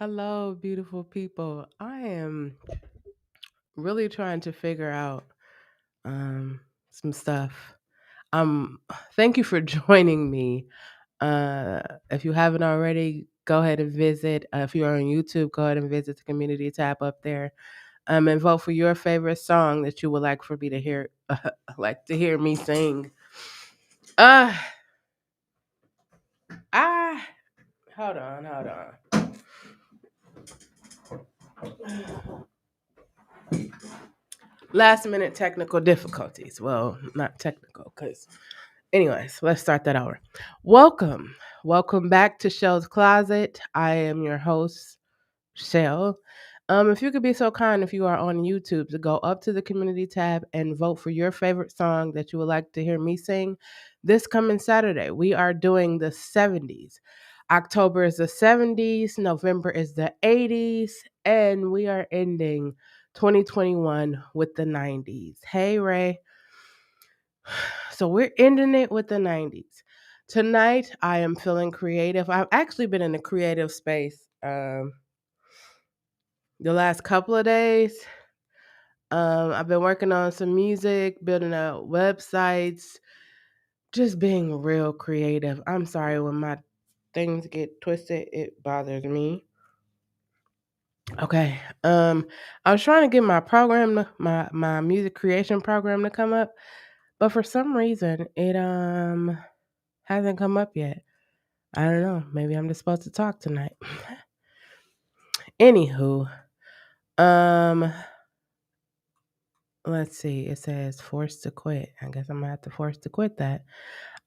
Hello, beautiful people. I am really trying to figure out some stuff. Um, Thank you for joining me. If you haven't already, go ahead and visit. If you're on YouTube, go ahead and visit the community tab up there. And vote for your favorite song that you would like for me to hear, like to hear me sing. Uh, ah, hold on. Last minute technical difficulties. Well, not technical, because anyways, let's start that over. Welcome. Welcome back to Shelle's Closet. I am your host, Chelle. If you could be so kind, if you are on YouTube, to go up to the community tab and vote for your favorite song that you would like to hear me sing this coming Saturday. We are doing the 70s. October is the 70s, November is the 80s, and we are ending 2021 with the 90s. Hey, Ray. So we're ending it with the 90s. Tonight, I am feeling creative. I've actually been in a creative space the last couple of days. I've been working on some music, building out websites, just being real creative. I'm sorry when my things get twisted, it bothers me. Okay. I was trying to get my my music creation program to come up, but for some reason it hasn't come up yet. I don't know. Maybe I'm just supposed to talk tonight. Anywho, um, let's see. It says forced to quit. I guess I'm gonna have to force to quit that.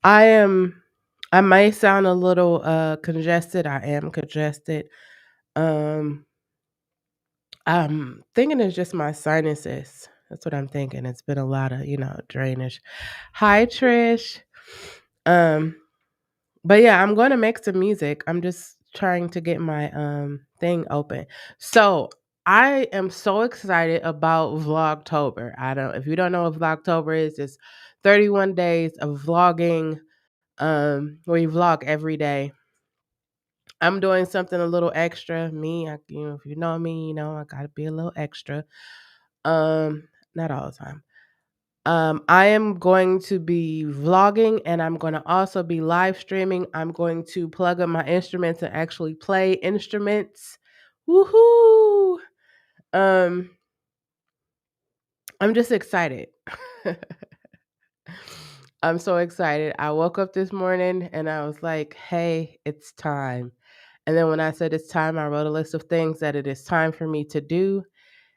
I am. I may sound a little congested. I am congested. Um, I'm thinking it's just my sinuses. That's what I'm thinking. It's been a lot of drainage. Hi, Trish. Um, But yeah, I'm going to make some music. I'm just trying to get my thing open. So I am so excited about Vlogtober. I don't if you don't know what Vlogtober is, it's 31 days of vlogging, where you vlog every day. I'm doing something a little extra. If you know me, I gotta be a little extra. Not all the time. I am going to be vlogging and I'm going to also be live streaming. I'm going to plug up my instruments and actually play instruments. Woohoo! Um, I'm just excited. I'm so excited. I woke up this morning and I was like, hey, it's time. And then when I said it's time, I wrote a list of things that it is time for me to do.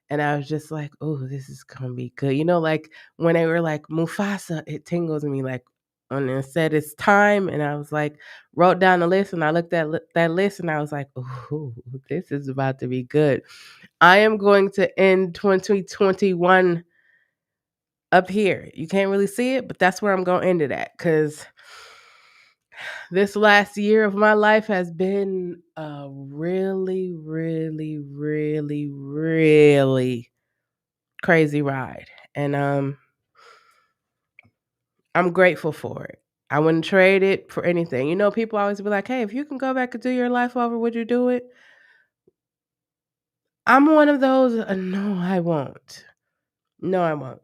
And I was just like, oh, this is gonna be good. Like when they were like Mufasa, it tingles me like when it said it's time, and I was like, wrote down the list, and I looked at that list, and I was like, oh, this is about to be good. I am going to end 2021 up here. You can't really see it, but that's where I'm gonna end it at because this last year of my life has been a really, really, really, really crazy ride. And I'm grateful for it. I wouldn't trade it for anything. People always be like, "Hey, if you can go back and do your life over, would you do it?" I'm one of those, no, I won't. No, I won't.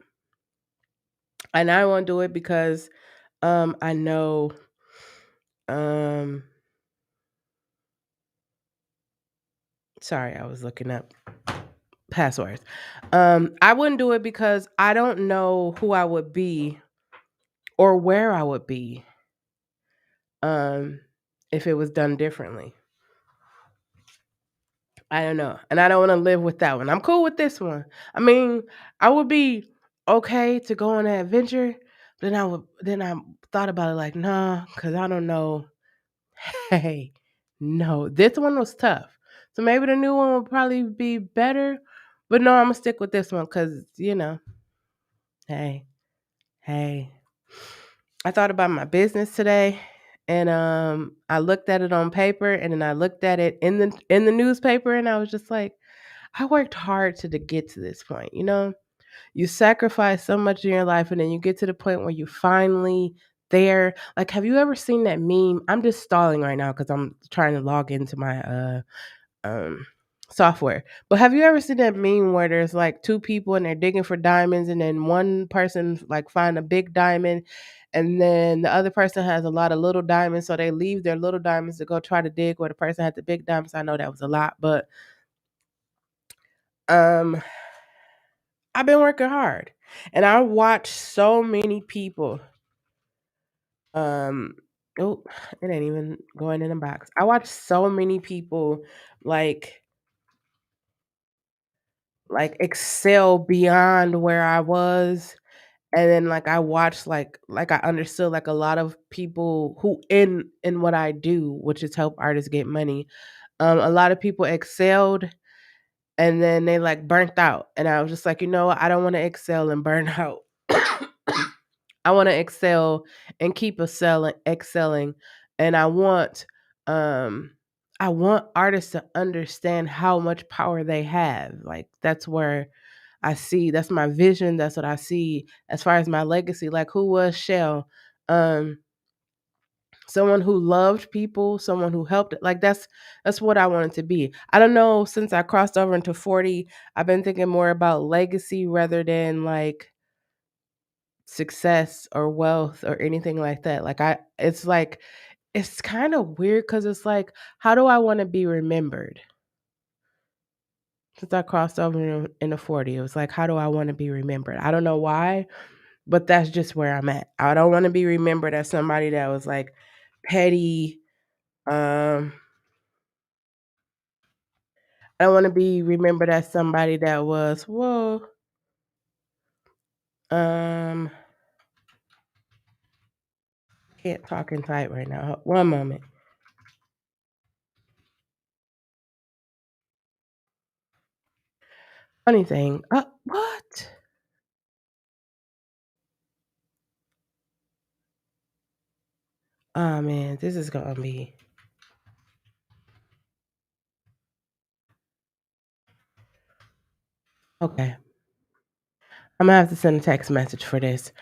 And I won't do it because I know um sorry, I was looking up passwords. I wouldn't do it because I don't know who I would be or where I would be um if it was done differently. I don't know. And I don't want to live with that one. I'm cool with this one. I mean, I would be okay to go on an adventure. Then I thought about it like, nah, because I don't know. Hey, no. This one was tough. So maybe the new one will probably be better. But no, I'm gonna stick with this one because, hey, hey. I thought about my business today and I looked at it on paper and then I looked at it in the newspaper and I was just like, I worked hard to get to this point, You sacrifice so much in your life and then you get to the point where you finally there. Like, have you ever seen that meme? I'm just stalling right now because I'm trying to log into my um software. But have you ever seen that meme where there's like two people and they're digging for diamonds, and then one person like find a big diamond, and then the other person has a lot of little diamonds, so they leave their little diamonds to go try to dig where the person had the big diamonds. I know that was a lot, but um I've been working hard, and I watch so many people. Um, oh, it ain't even going in the box. I watch so many people like excel beyond where I was. And then like I watched I understood like a lot of people who in what I do, which is help artists get money. A lot of people excelled and then they like burnt out. And I was just like, you know what? I don't want to excel and burn out. I want to excel and keep excelling. And um I want artists to understand how much power they have. Like that's where I see that's my vision, that's what I see as far as my legacy. Like who was Chelle? Um Someone who loved people, someone who helped. Like that's what I wanted to be. I don't know, since I crossed over into 40, I've been thinking more about legacy rather than like success or wealth or anything like that. Like I it's like it's kind of weird cuz it's like how do I want to be remembered? Since I crossed over into 40, it was like how do I want to be remembered? I don't know why, but that's just where I'm at. I don't want to be remembered as somebody that was like petty. Um I don't want to be remembered as somebody that was whoa. Um can't talk in tight right now. One moment. Funny thing. What? Oh man, this is gonna be okay. I'm gonna have to send a text message for this.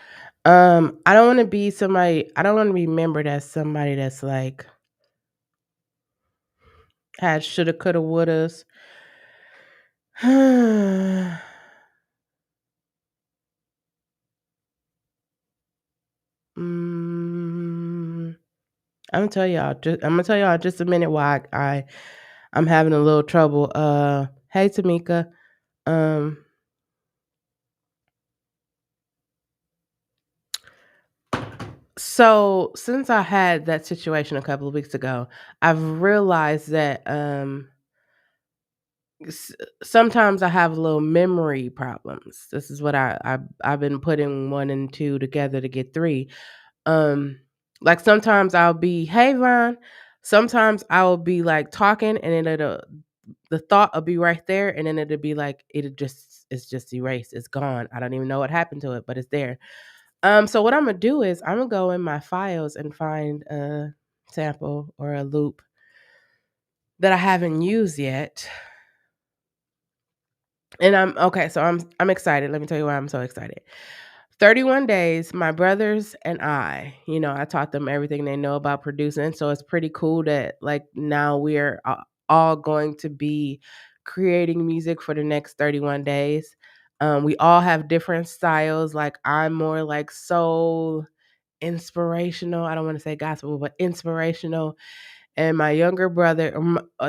I don't want to be somebody. I don't want to be remembered as somebody that's like had shoulda, coulda, wouldas. mm, I'm gonna tell y'all just a minute why I'm having a little trouble. Hey Tamika. Um, so since I had that situation a couple of weeks ago, I've realized that s- sometimes I have little memory problems. This is what I've been putting one and two together to get three. Um, like sometimes I'll be, hey Ron. Sometimes I will be like talking, and then the thought will be right there, and then it'll be like it's just erased. It's gone. I don't even know what happened to it, but it's there. So what I'm gonna do is I'm gonna go in my files and find a sample or a loop that I haven't used yet. And I'm okay, so I'm excited. Let me tell you why I'm so excited. 31 days, my brothers and I taught them everything they know about producing. So it's pretty cool that like now we're all going to be creating music for the next 31 days. We all have different styles. Like I'm more like soul, inspirational. I don't want to say gospel, but inspirational. And my younger brother,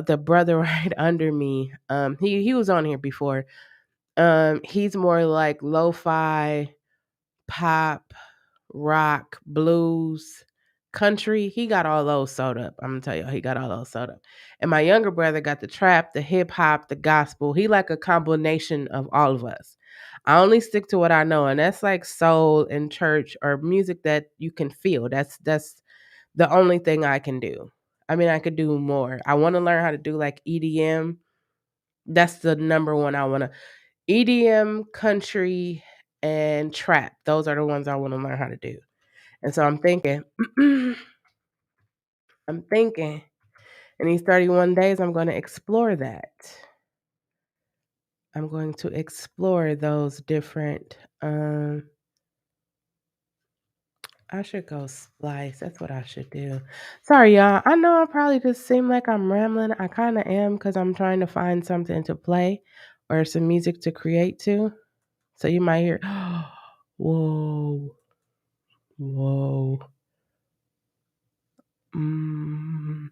the brother right under me, he was on here before. He's more like lo-fi, pop, rock, blues, country. He got all those sewed up. I'm gonna tell you, he got all those sewed up. And my younger brother got the trap, the hip hop, the gospel. He like a combination of all of us. I only stick to what I know, and that's like soul and church or music that you can feel. That's the only thing I can do. I mean, I could do more. I want to learn how to do like EDM. That's the number one I want to EDM, country, and trap. Those are the ones I want to learn how to do. And so I'm thinking, I'm thinking in these 31 days, I'm going to explore that. I'm going to explore those different I should go splice. That's what I should do. Sorry, y'all. I know I probably just seem like I'm rambling. I kind of am because I'm trying to find something to play or some music to create to. So you might hear, whoa, whoa. Mm.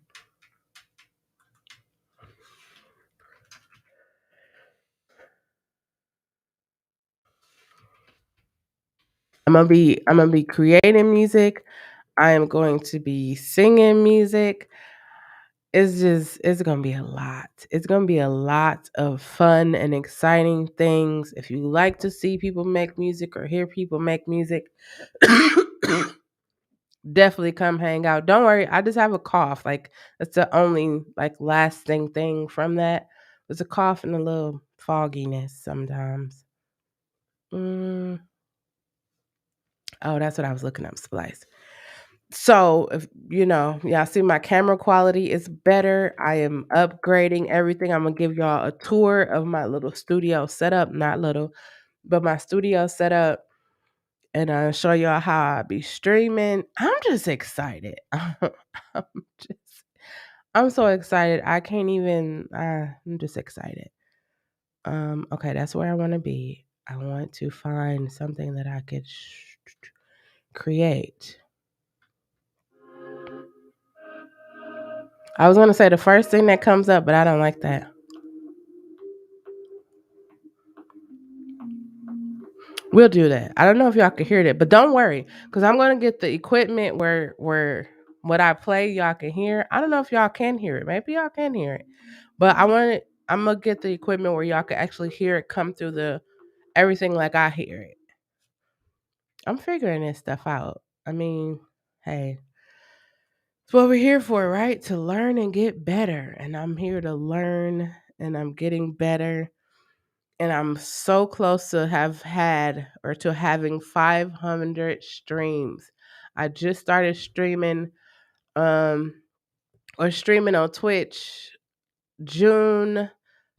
I'm gonna be creating music. I am going to be singing music. It's gonna be a lot. It's gonna be a lot of fun and exciting things. If you like to see people make music or hear people make music, definitely come hang out. Don't worry, I just have a cough. Like that's the only like lasting thing from that. There's a cough and a little fogginess sometimes. Mm, oh, that's what I was looking up. Splice. So, if y'all see my camera quality is better. I am upgrading everything. I'm gonna give y'all a tour of my little studio setup, not little, but my studio setup, and I'll show y'all how I be streaming. I'm just excited. Just, I'm so excited. I can't even. I'm just excited. Okay, that's where I want to be. I want to find something that I could create. I was gonna say the first thing that comes up, but I don't like that. We'll do that. I don't know if y'all can hear that, but don't worry, because I'm gonna get the equipment where what I play y'all can hear. I don't know if y'all can hear it. Maybe y'all can hear it, but I'm gonna get the equipment where y'all can actually hear it come through the everything like I hear it. I'm figuring this stuff out. I mean, hey, it's what we're here for, right? To learn and get better. And I'm here to learn, and I'm getting better. And I'm so close to have had or to having 500 streams. I just started streaming um or streaming on Twitch June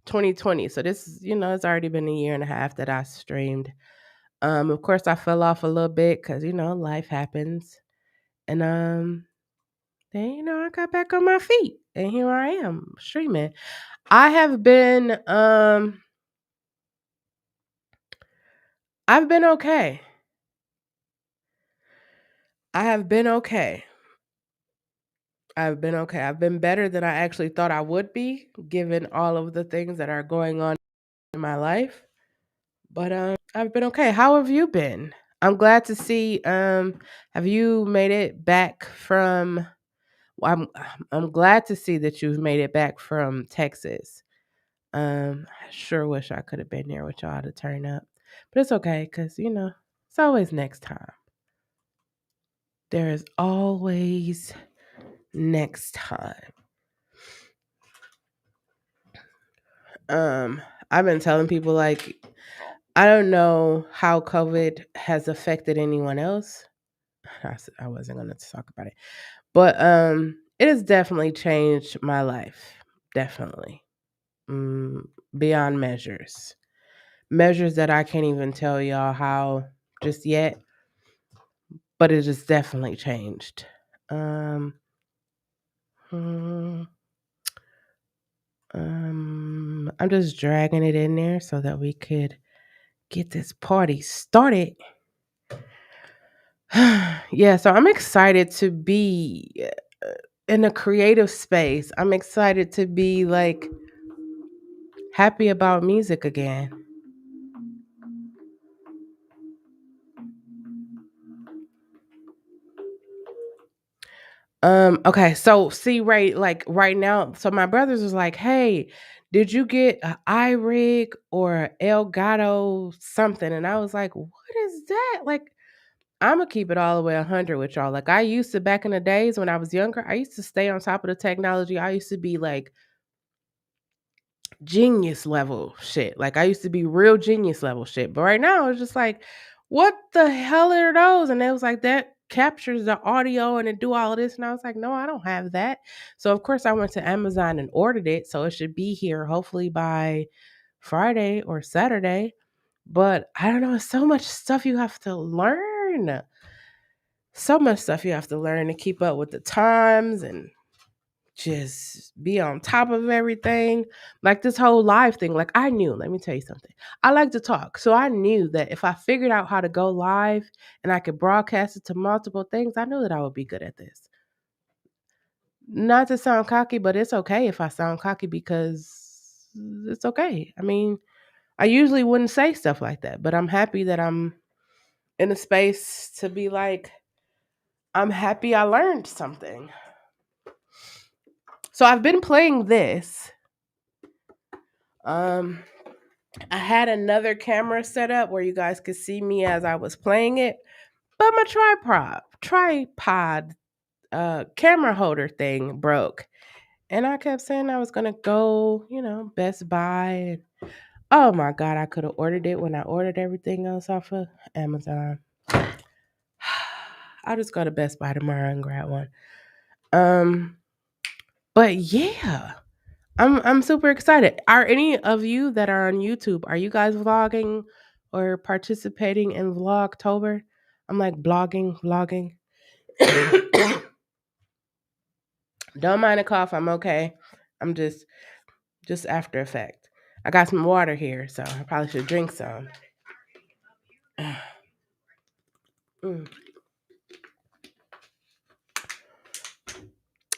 2020. So this is, it's already been a year and a half that I streamed. Of course I fell off a little bit cuz life happens. And then I got back on my feet and here I am streaming. I have been I've been okay. I have been okay. I've been okay. I've been better than I actually thought I would be, given all of the things that are going on in my life. But I've been okay. How have you been? I'm glad to see. Have you made it back from? Well, I'm glad to see that you've made it back from Texas. I sure wish I could have been there with y'all to turn up, but it's okay because it's always next time. There is always next time. Um, I've been telling people like I don't know how COVID has affected anyone else. I wasn't going to talk about it, but it has definitely changed my life. Definitely, mm, beyond measures that I can't even tell y'all how just yet, but it has definitely changed. Um, mm, I'm just dragging it in there so that we could get this party started. Yeah, so I'm excited to be in a creative space. I'm excited to be like happy about music again. Okay, so see right now, so my brothers was like, "Hey, did you get a iRig or a Elgato something?" And I was like, "What is that?" Like I'ma keep it all the way 100 with y'all. Like I used to back in the days when I was younger, I used to stay on top of the technology. I used to be like genius level shit. Like I used to be real genius level shit. But right now it's just like, what the hell are those? And it was like that captures the audio and it do all of this. And I was like, no, I don't have that. So of course I went to Amazon and ordered it. So it should be here hopefully by Friday or Saturday. But I don't know, it's so much stuff you have to learn. so much stuff you have to learn to keep up with the times and just be on top of everything. Like this whole live thing, like I knew, let me tell you something. I like to talk. So I knew that if I figured out how to go live and I could broadcast it to multiple things, I knew that I would be good at this. Not to sound cocky, but it's okay if I sound cocky because it's okay. I mean, I usually wouldn't say stuff like that, but I'm happy that I'm in a space to be like, I'm happy I learned something. So I've been playing this. Um, I had another camera set up where you guys could see me as I was playing it, but my tripod camera holder thing broke. And I kept saying I was gonna go, Best Buy. Oh my god, I could have ordered it when I ordered everything else off of Amazon. I'll just go to Best Buy tomorrow and grab one. Um, but yeah. I'm super excited. Are any of you that are on YouTube, are you guys vlogging or participating in Vlogtober? I'm like vlogging. Don't mind a cough, I'm okay. I'm just after effect. I got some water here, so I probably should drink some. Mm.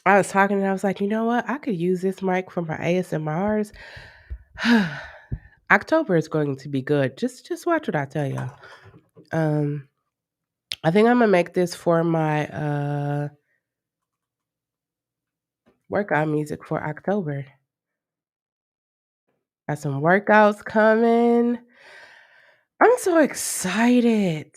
I was talking and I was like, you know what? I could use this mic for my ASMRs. October is going to be good. Just watch what I tell y'all. Um I think I'm gonna make this for my workout music for October. Got some workouts coming. I'm so excited.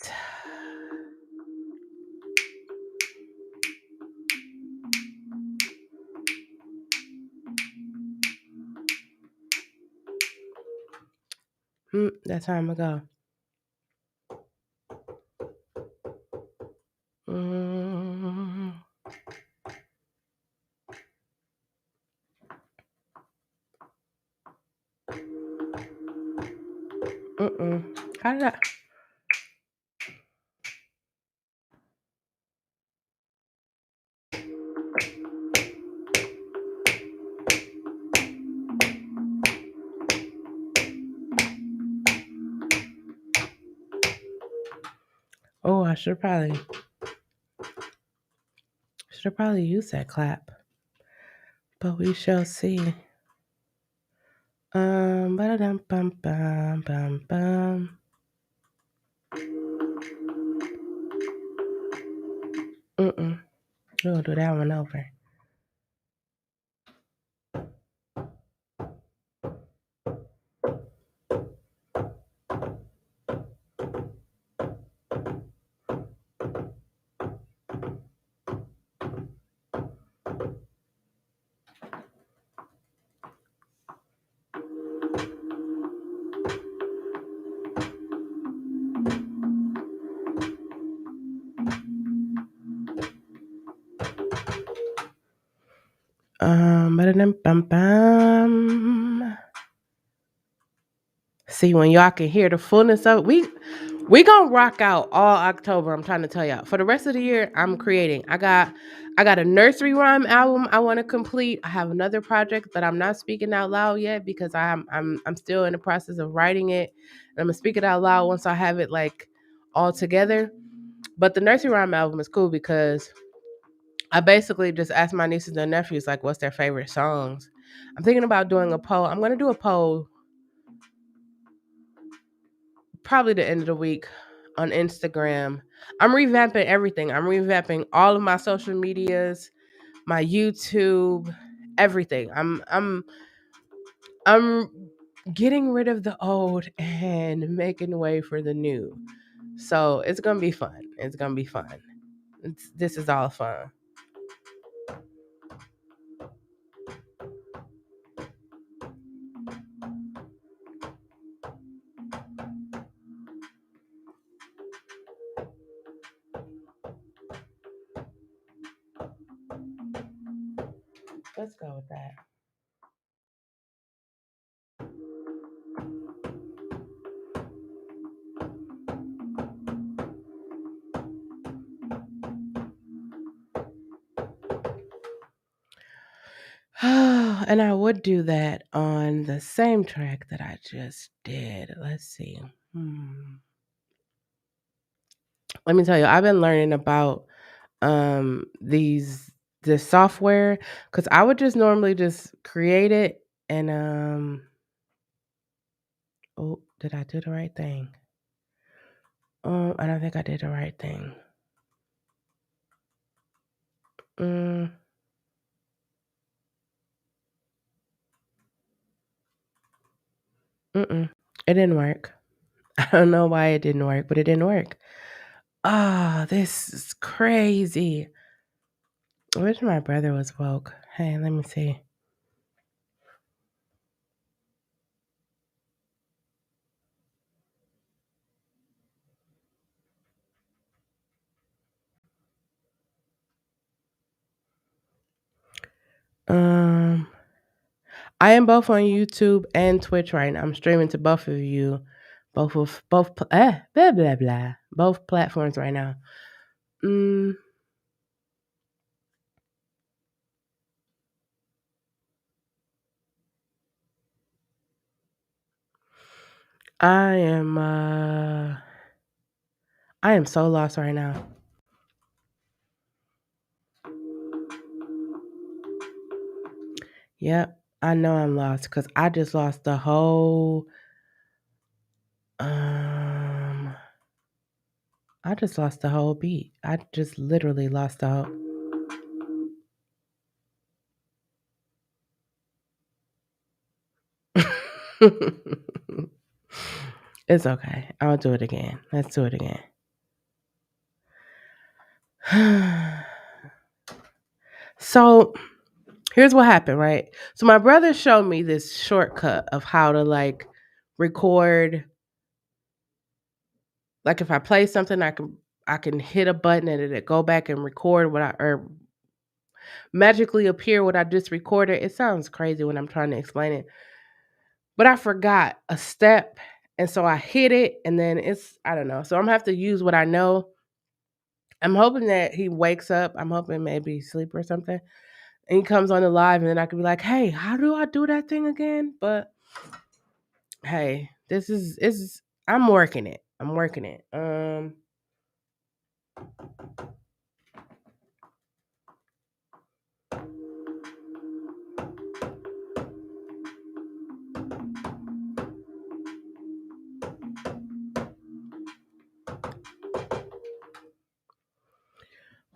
That time ago. Mm, How did I? Oh, I should probably use that clap, but we shall see. Ba-da-dum, bum, bum, bum, bum. We'll do that one over. Ba-da-dum, bum, bum. See, when y'all can hear the fullness of it, we gonna rock out all October. I'm trying to tell y'all. For the rest of the year, I'm creating. I got a nursery rhyme album I want to complete. I have another project that I'm not speaking out loud yet because I'm still in the process of writing it. And I'm gonna speak it out loud once I have it like all together. But the nursery rhyme album is cool because I basically just asked my nieces and nephews like what's their favorite songs. I'm thinking about doing a poll. I'm gonna do a poll probably the end of the week on Instagram. I'm revamping everything. I'm revamping all of my social medias, my YouTube, everything. I'm getting rid of the old and making way for the new. So it's gonna be fun. It's gonna be fun. This is all fun. Let's go with that. And I would do that on the same track that I just did. Let's see. Let me tell you, I've been learning about these this software because I would just normally just create it and oh, did I do the right thing? I don't think I did the right thing. Mm, it didn't work. I don't know why it didn't work, but it didn't work. Ah, this is crazy. I wish my brother was woke. Hey, let me see. Um, I am both on YouTube and Twitch right now. I'm streaming to both of you, blah blah blah, both platforms right now. Mm, I am I am so lost right now. Yep, I know I'm lost because I just lost the whole um I just lost the whole beat. I just literally lost the whole. It's okay. I'll do it again. Let's do it again. So here's what happened, right? So my brother showed me this shortcut of how to like record. Like if I play something, I can hit a button and it'll go back and record what I or magically appear what I just recorded. It sounds crazy when I'm trying to explain it, but I forgot a step, and so I hit it, and then it's I don't know. So I'm gonna have to use what I know. I'm hoping that he wakes up. I'm hoping maybe sleep or something, and he comes on the live, and then I could be like, "Hey, how do I do that thing again?" But hey, this is I'm working it. I'm working it.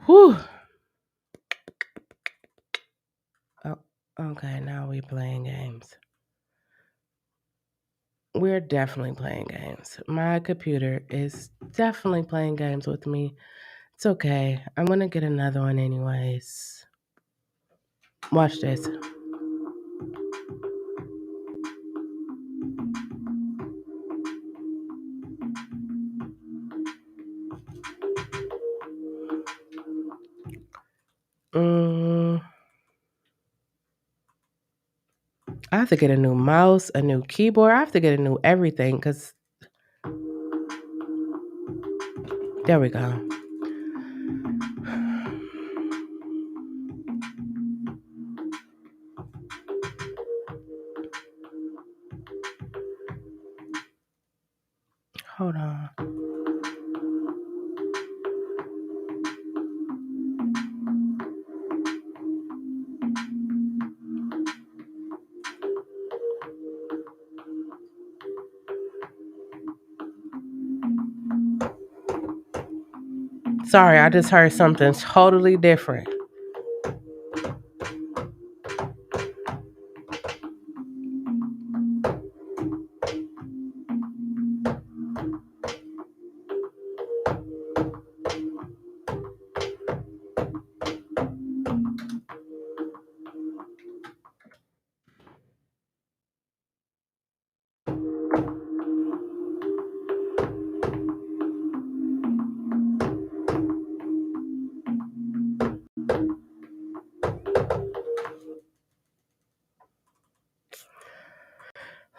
Whew. Oh, okay, now we playing games. We're definitely playing games. My computer is definitely playing games with me. It's okay. I'm gonna get another one anyways. Watch this. Mm, I have to get a new mouse, a new keyboard. I have to get a new everything because there we go. Hold on. Sorry, I just heard something totally different.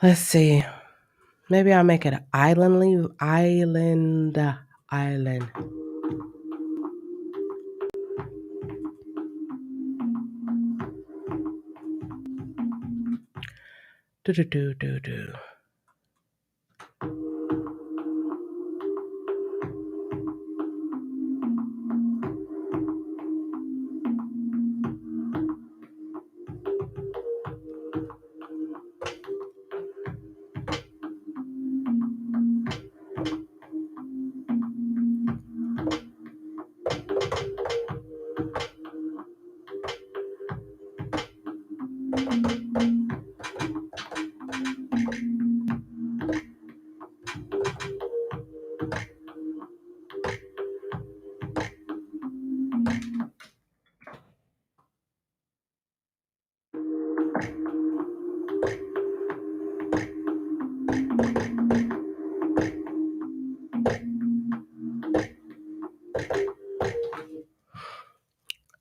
Let's see. Maybe I'll make it island. Do do do do do.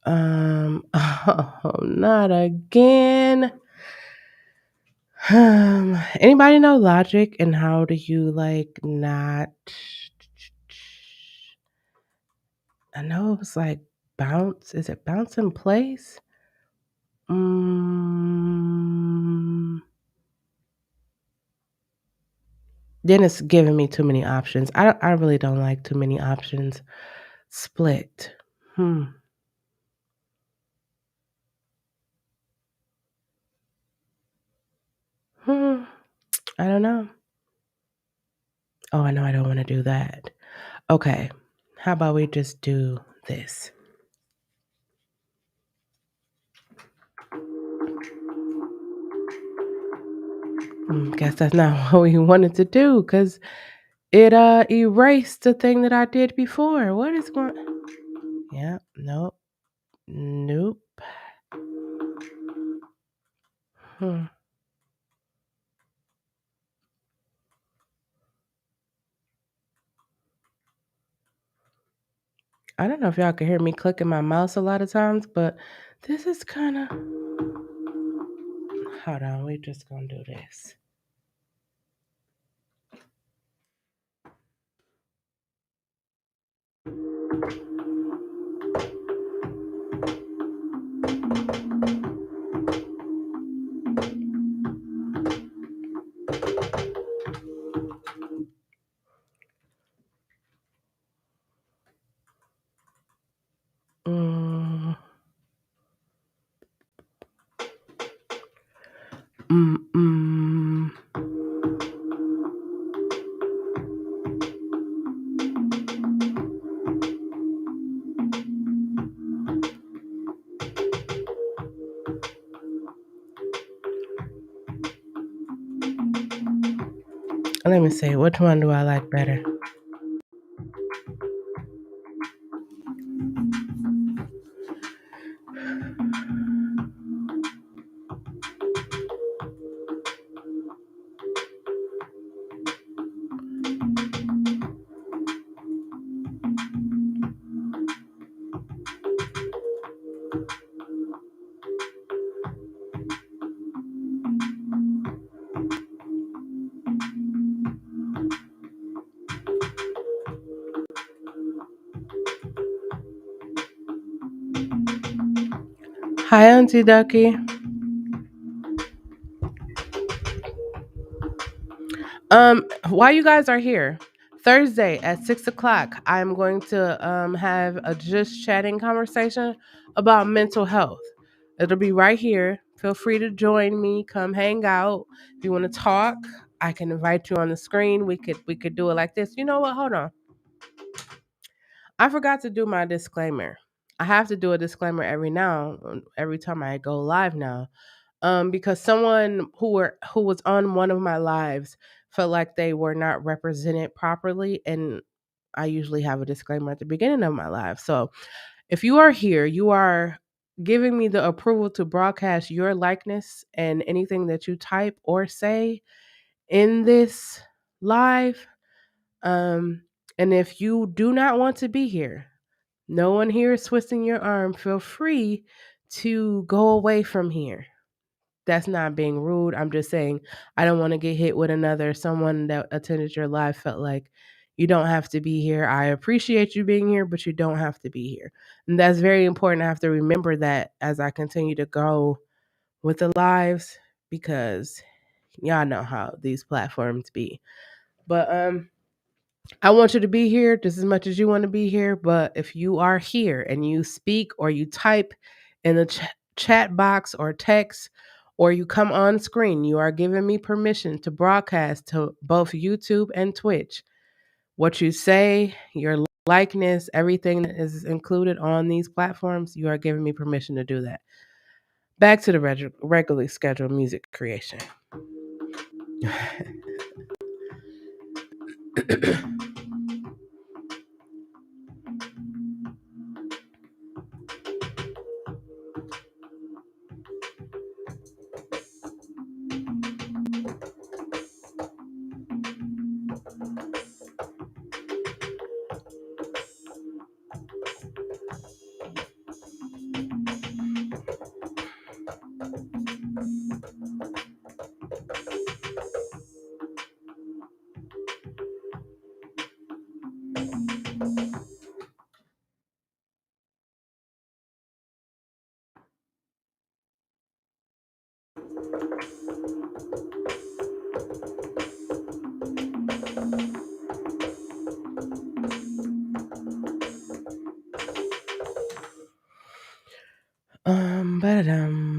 Oh, not again. Anybody know logic and how do you like not? I know it was like bounce. Is it bounce in place? Mm, then it's giving me too many options. I really don't like too many options. Split. Hmm. Hmm. I don't know. Oh, I know I don't want to do that. Okay. How about we just do this? Guess that's not what we wanted to do because it erased the thing that I did before. What is going? Yeah. Nope. Nope. Hmm. I don't know if y'all can hear me clicking my mouse a lot of times, but this is kind of. Hold on. We're just gonna do this. Mm, mm, mm. Let me see. Which one do I like better? Hi, Auntie Ducky. While you guys are here, Thursday at 6 o'clock, I'm going to have a just chatting conversation about mental health. It'll be right here. Feel free to join me. Come hang out. If you want to talk, I can invite you on the screen. We could do it like this. You know what? Hold on. I forgot to do my disclaimer. I have to do a disclaimer every time I go live now. Because someone who was on one of my lives felt like they were not represented properly, and I usually have a disclaimer at the beginning of my live. So if you are here, you are giving me the approval to broadcast your likeness and anything that you type or say in this live. Um, and if you do not want to be here, no one here is twisting your arm. Feel free to go away from here. That's not being rude. I'm just saying I don't want to get hit with another someone that attended your live felt like you don't have to be here. I appreciate you being here, but you don't have to be here. And that's very important. I have to remember that as I continue to go with the lives because Y'all know how these platforms be. But I want you to be here just as much as you want to be here. But if you are here and you speak or you type in the chat box or text or you come on screen, you are giving me permission to broadcast to both YouTube and Twitch. What you say, your likeness, everything that is included on these platforms, you are giving me permission to do that. Back to the regularly scheduled music creation.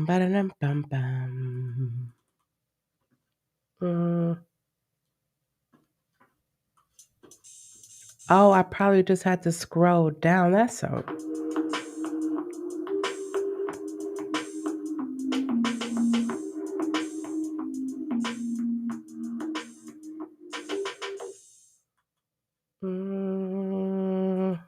Ba-da-dum, bum, bum. Oh, I probably just had to scroll down. That's so. Mm,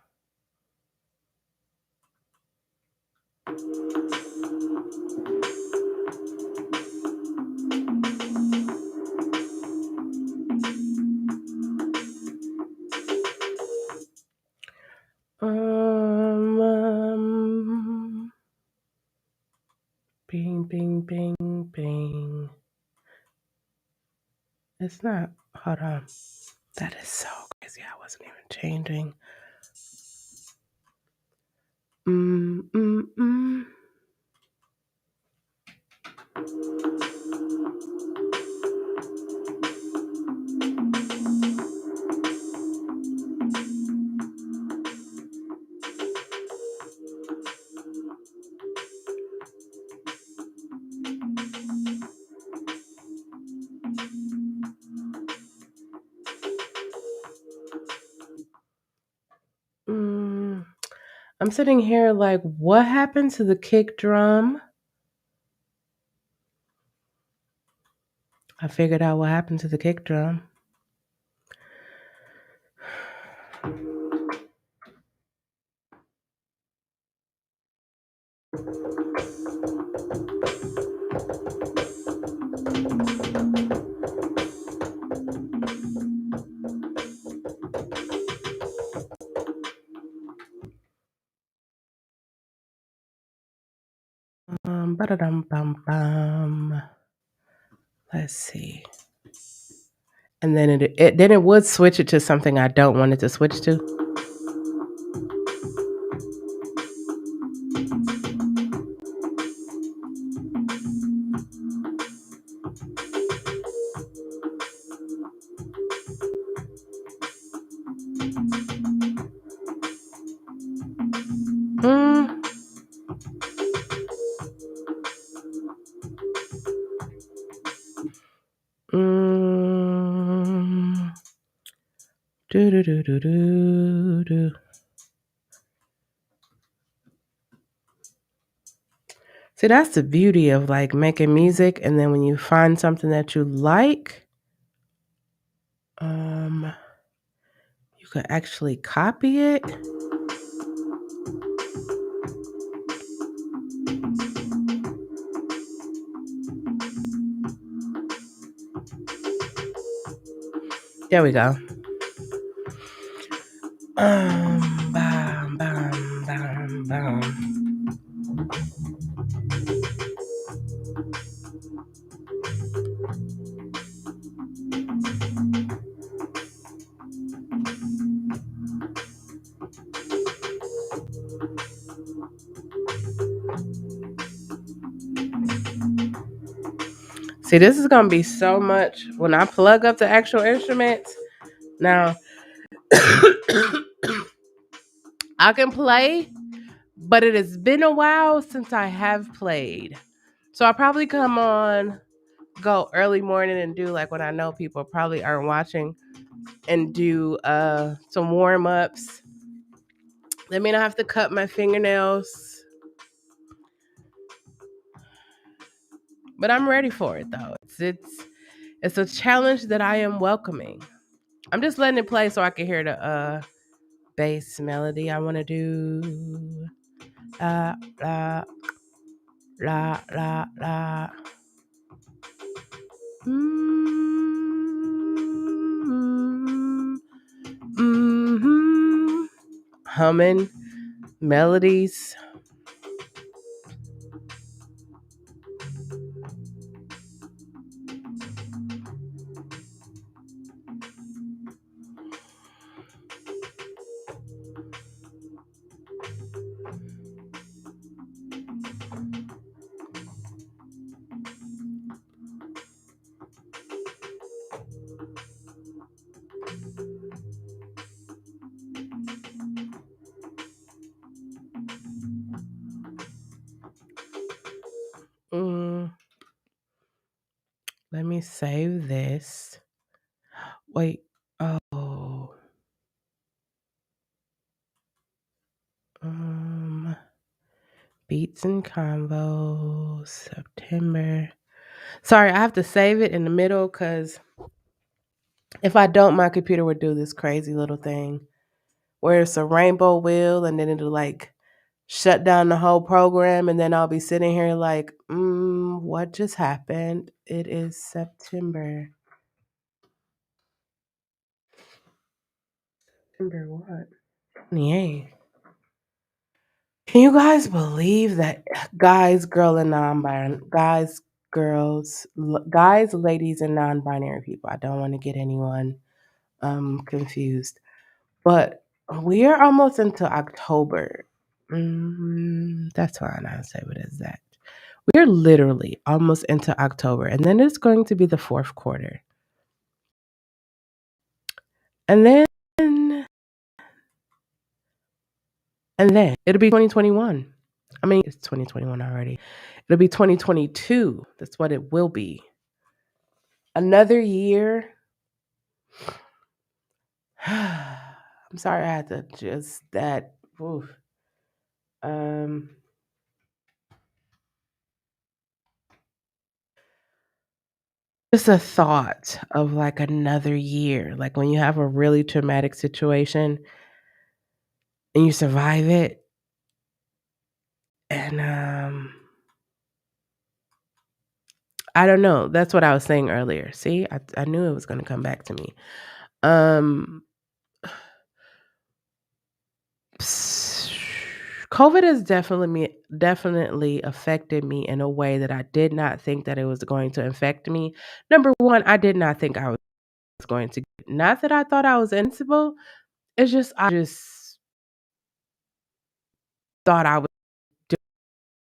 um, bing, bing, bing, bing. It's not. Hold on. That is so crazy. I wasn't even changing. Mm, mm, mm. Mm. I'm sitting here like, what happened to the kick drum? I figured out what happened to the kick drum. Ba-da-dum, bum, bum. Let's see. And then it would switch it to something I don't want it to switch to. Mm. Mm. Do do do do do do. See, that's the beauty of like making music, and then when you find something that you like, you could actually copy it. There we go. Bam, bam, bam, bam. See, this is gonna be so much when I plug up the actual instruments. Now, I can play, but it has been a while since I have played. So I'll probably come on, go early morning and do like when I know people probably aren't watching and do some warm-ups. That mean I have to cut my fingernails. But I'm ready for it though. It's a challenge that I am welcoming. I'm just letting it play so I can hear the bass melody I want to do. La la la la la. Mm-hmm. Mm-hmm. Humming melodies. Mm, let me save this. Wait. Oh. Um. Beatz Convo September. Sorry, I have to save it in the middle because if I don't, my computer would do this crazy little thing where it's a rainbow wheel and then it'll like shut down the whole program and then I'll be sitting here like, what just happened? It is September. September what? 28. Can you guys believe that guys, girl, and non-binary guys, ladies, and non-binary people? I don't want to get anyone confused, but we are almost into October. That's fine. I'll say what is that. We're literally almost into October, and then it's going to be the fourth quarter, and then it'll be 2021. I mean, it's 2021 already. It'll be 2022. That's what it will be. Another year. I'm sorry I had to just that. Oof. Um, just a thought of like another year, like when you have a really traumatic situation and you survive it, and I don't know. That's what I was saying earlier. See, I knew it was going to come back to me. Um, COVID has definitely affected me in a way that I did not think that it was going to affect me. Number one, I did not think I was going to. Not that I thought I was invincible. It's just I just thought I was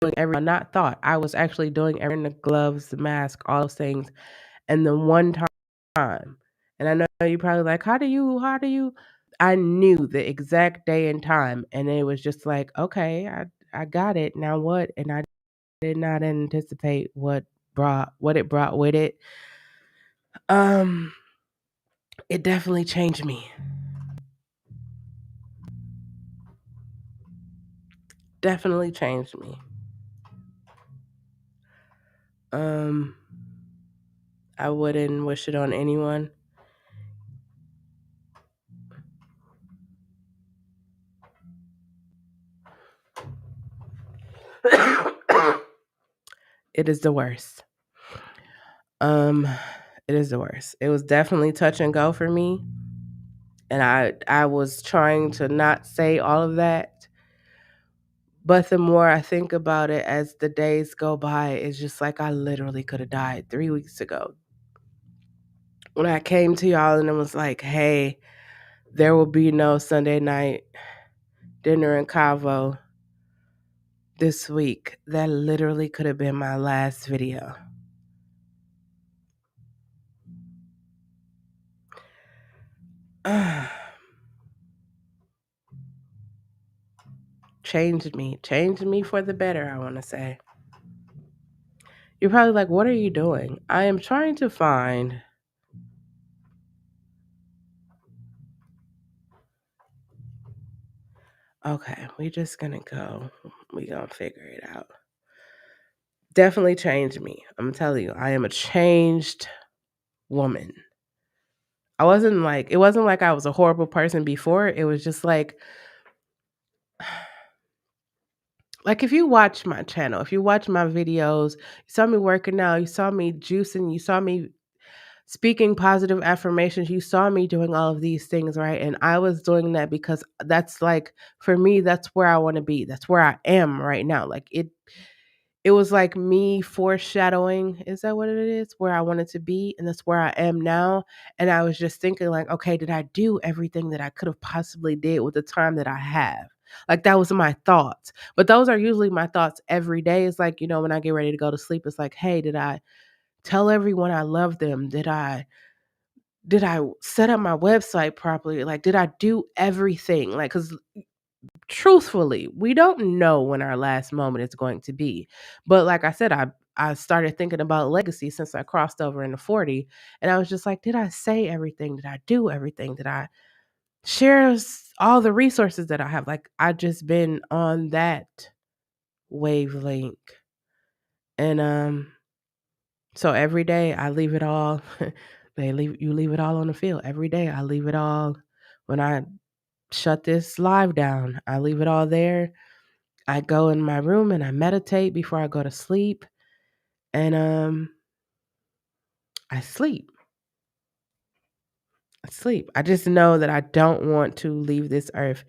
doing every. Not thought I was actually doing everything: the gloves, the mask, all those things. And the one time, and I know you probably like, how do you? How do you? I knew the exact day and time, and it was just like, okay, I got it. Now what? And I did not anticipate what it brought with it. Um, it definitely changed me. Definitely changed me. Um, I wouldn't wish it on anyone. It is the worst. Um, it is the worst. It was definitely touch and go for me, and I was trying to not say all of that. But the more I think about it as the days go by, it's just like I literally could have died 3 weeks ago. When I came to y'all and it was like, hey, there will be no Sunday night dinner in Cavo this week. That literally could have been my last video. Changed me for the better, I want to say. You're probably like, what are you doing? I am trying to find. Okay, we just gonna go. We gonna figure it out. Definitely changed me. I'm telling you, I am a changed woman. It wasn't like I was a horrible person before. It was just like if you watch my channel, if you watch my videos, you saw me working out, you saw me juicing, you saw me speaking positive affirmations, you saw me doing all of these things, right? And I was doing that because that's like for me, that's where I want to be. That's where I am right now. Like it was like me foreshadowing, is that what it is? Where I wanted to be, and that's where I am now. And I was just thinking like, okay, did I do everything that I could have possibly did with the time that I have? Like that was my thoughts. But those are usually my thoughts every day. It's like, when I get ready to go to sleep, it's like, hey, did I tell everyone I love them? Did I set up my website properly? Like, did I do everything? Like, because truthfully, we don't know when our last moment is going to be. But like I said, I started thinking about legacy since I crossed over into 40. And I was just like, did I say everything? Did I do everything? Did I share all the resources that I have? Like, I just been on that wavelength. And so every day I leave it all. You leave it all on the field. Every day I leave it all. When I shut this live down, I leave it all there. I go in my room and I meditate before I go to sleep, and I sleep. I sleep. I just know that I don't want to leave this earth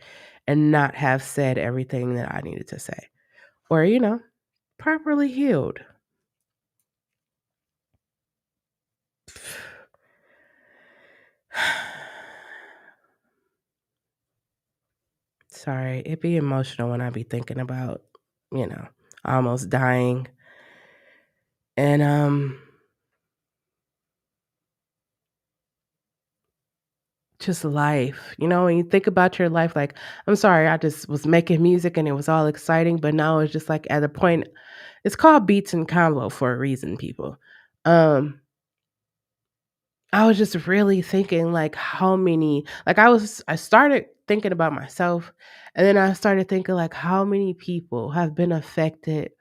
and not have said everything that I needed to say, or properly healed. Sorry, it be emotional when I be thinking about, you know, almost dying. And just life. When you think about your life, like, I'm sorry, I just was making music and it was all exciting, but now it's just like at a point, it's called Beatz Convo for a reason, people. Um, I was just really thinking like how many, like I started thinking about myself, and then I started thinking like how many people have been affected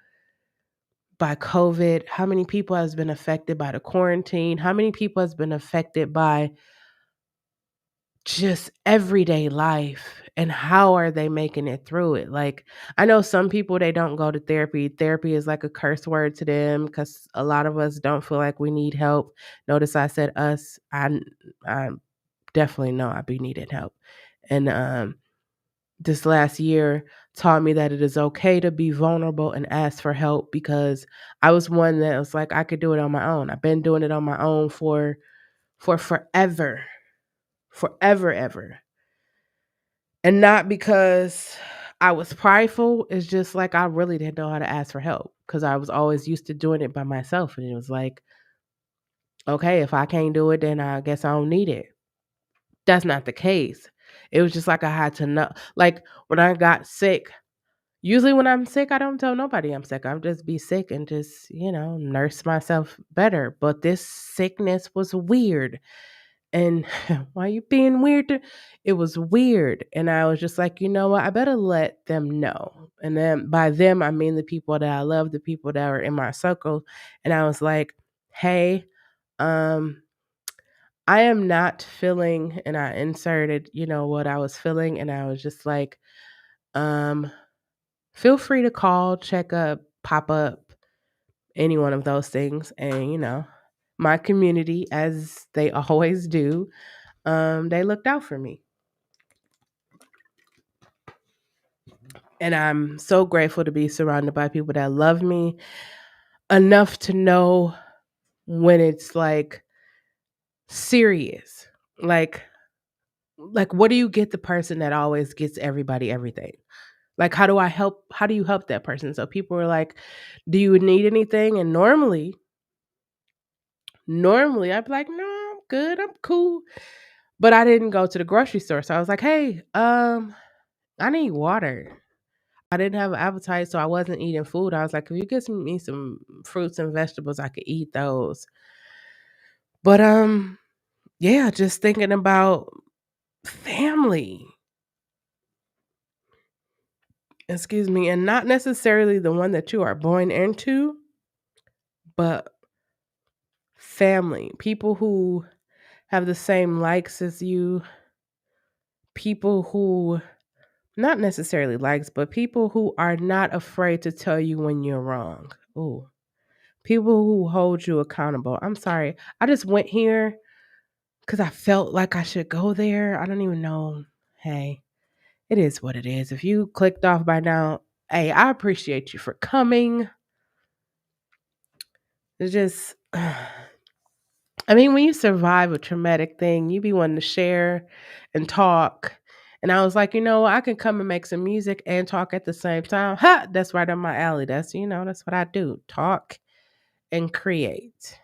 by COVID, how many people has been affected by the quarantine, how many people has been affected by just everyday life, and how are they making it through it? Like, I know some people, they don't go to therapy. Therapy is like a curse word to them because a lot of us don't feel like we need help. Notice I said us. I definitely know I be needing help. And this last year taught me that it is okay to be vulnerable and ask for help, because I was one that was like, I could do it on my own. I've been doing it on my own for forever. Forever ever. And not because I was prideful, it's just like I really didn't know how to ask for help because I was always used to doing it by myself, and it was like, okay, if I can't do it, then I guess I don't need it. That's not the case. It was just like I had to know. Like when I got sick, usually when I'm sick, I don't tell nobody I'm sick. I'm just be sick and just, nurse myself better. But this sickness was weird. And why you being weird? It was weird. And I was just like, you know what? I better let them know. And then by them, I mean the people that I love, the people that are in my circle. And I was like, hey, um, I am not feeling, and I inserted, what I was feeling. And I was just like, um, feel free to call, check up, pop up, any one of those things. And, my community, as they always do, they looked out for me. And I'm so grateful to be surrounded by people that love me enough to know when it's like serious. Like what do you get the person that always gets everybody everything? Like how do you help that person? So people were like, "Do you need anything?" And normally I'd be like, "No, I'm good. I'm cool." But I didn't go to the grocery store. So I was like, hey, I need water. I didn't have an appetite, so I wasn't eating food. I was like, if you get me some fruits and vegetables, I could eat those. But yeah, just thinking about family. Excuse me, and not necessarily the one that you are born into, but family. People who have the same likes as you, people who not necessarily likes, but people who are not afraid to tell you when you're wrong. Ooh. People who hold you accountable. I'm sorry. I just went here because I felt like I should go there. I don't even know. Hey, it is what it is. If you clicked off by now, hey, I appreciate you for coming. It's just, I mean, when you survive a traumatic thing, you be wanting to share and talk. And I was like, I can come and make some music and talk at the same time. Ha! That's right on my alley. That's what I do. Talk and create.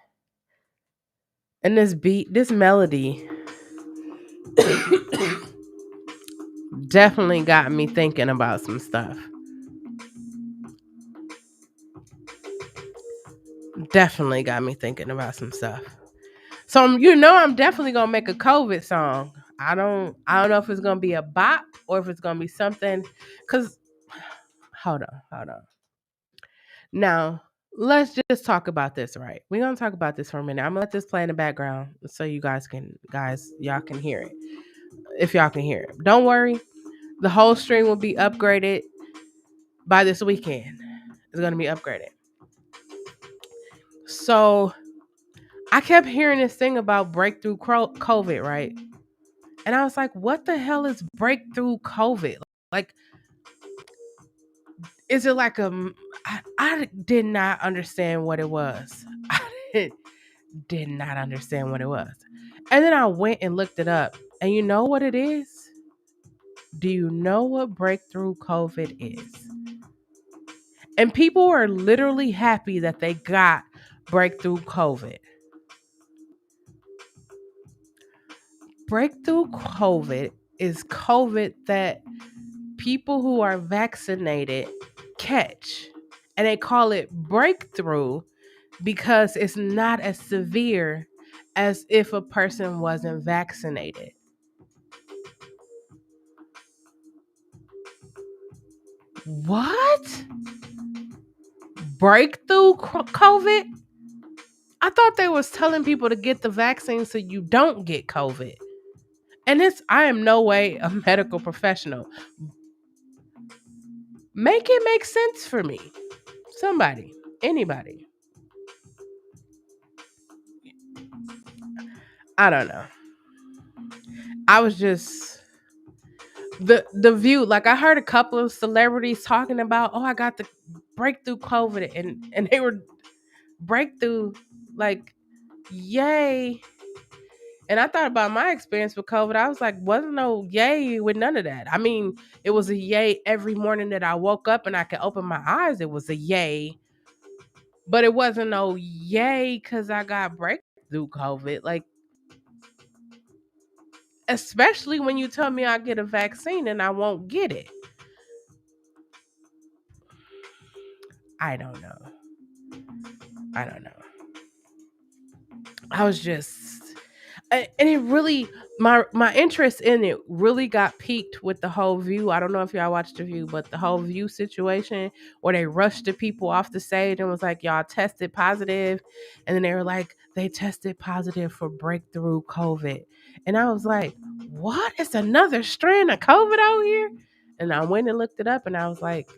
And this beat, this melody definitely got me thinking about some stuff. Definitely got me thinking about some stuff. So I'm definitely gonna make a COVID song. I don't know if it's gonna be a bop or if it's gonna be something. Cause hold on. Now let's just talk about this, right? We're gonna talk about this for a minute. I'm gonna let this play in the background so you y'all can hear it. If y'all can hear it. Don't worry. The whole stream will be upgraded by this weekend. It's gonna be upgraded. So I kept hearing this thing about breakthrough COVID, right? And I was like, what the hell is breakthrough COVID? Like, is it like I did not understand what it was. I did not understand what it was. And then I went and looked it up. And you know what it is? Do you know what breakthrough COVID is? And people are literally happy that they got breakthrough COVID. Breakthrough COVID is COVID that people who are vaccinated catch. And they call it breakthrough because it's not as severe as if a person wasn't vaccinated. What? Breakthrough COVID? I thought they was telling people to get the vaccine so you don't get COVID. And I am no way a medical professional. Make it make sense for me. Somebody, anybody. I don't know. I was just the view. Like I heard a couple of celebrities talking about, oh, I got the breakthrough COVID, and they were breakthrough, like, yay. And I thought about my experience with COVID. I was like, wasn't no yay with none of that. I mean, it was a yay every morning that I woke up and I could open my eyes. It was a yay, but it wasn't no yay because I got breakthrough COVID. Like, especially when you tell me I get a vaccine and I won't get it. I don't know. I was just, and it really, my interest in it really got piqued with the whole View. I don't know if y'all watched the View, but the whole View situation where they rushed the people off the stage and was like, y'all tested positive, and then they were like, they tested positive for breakthrough COVID, and I was like, what? It's another strand of COVID out here? And I went and looked it up, and I was like,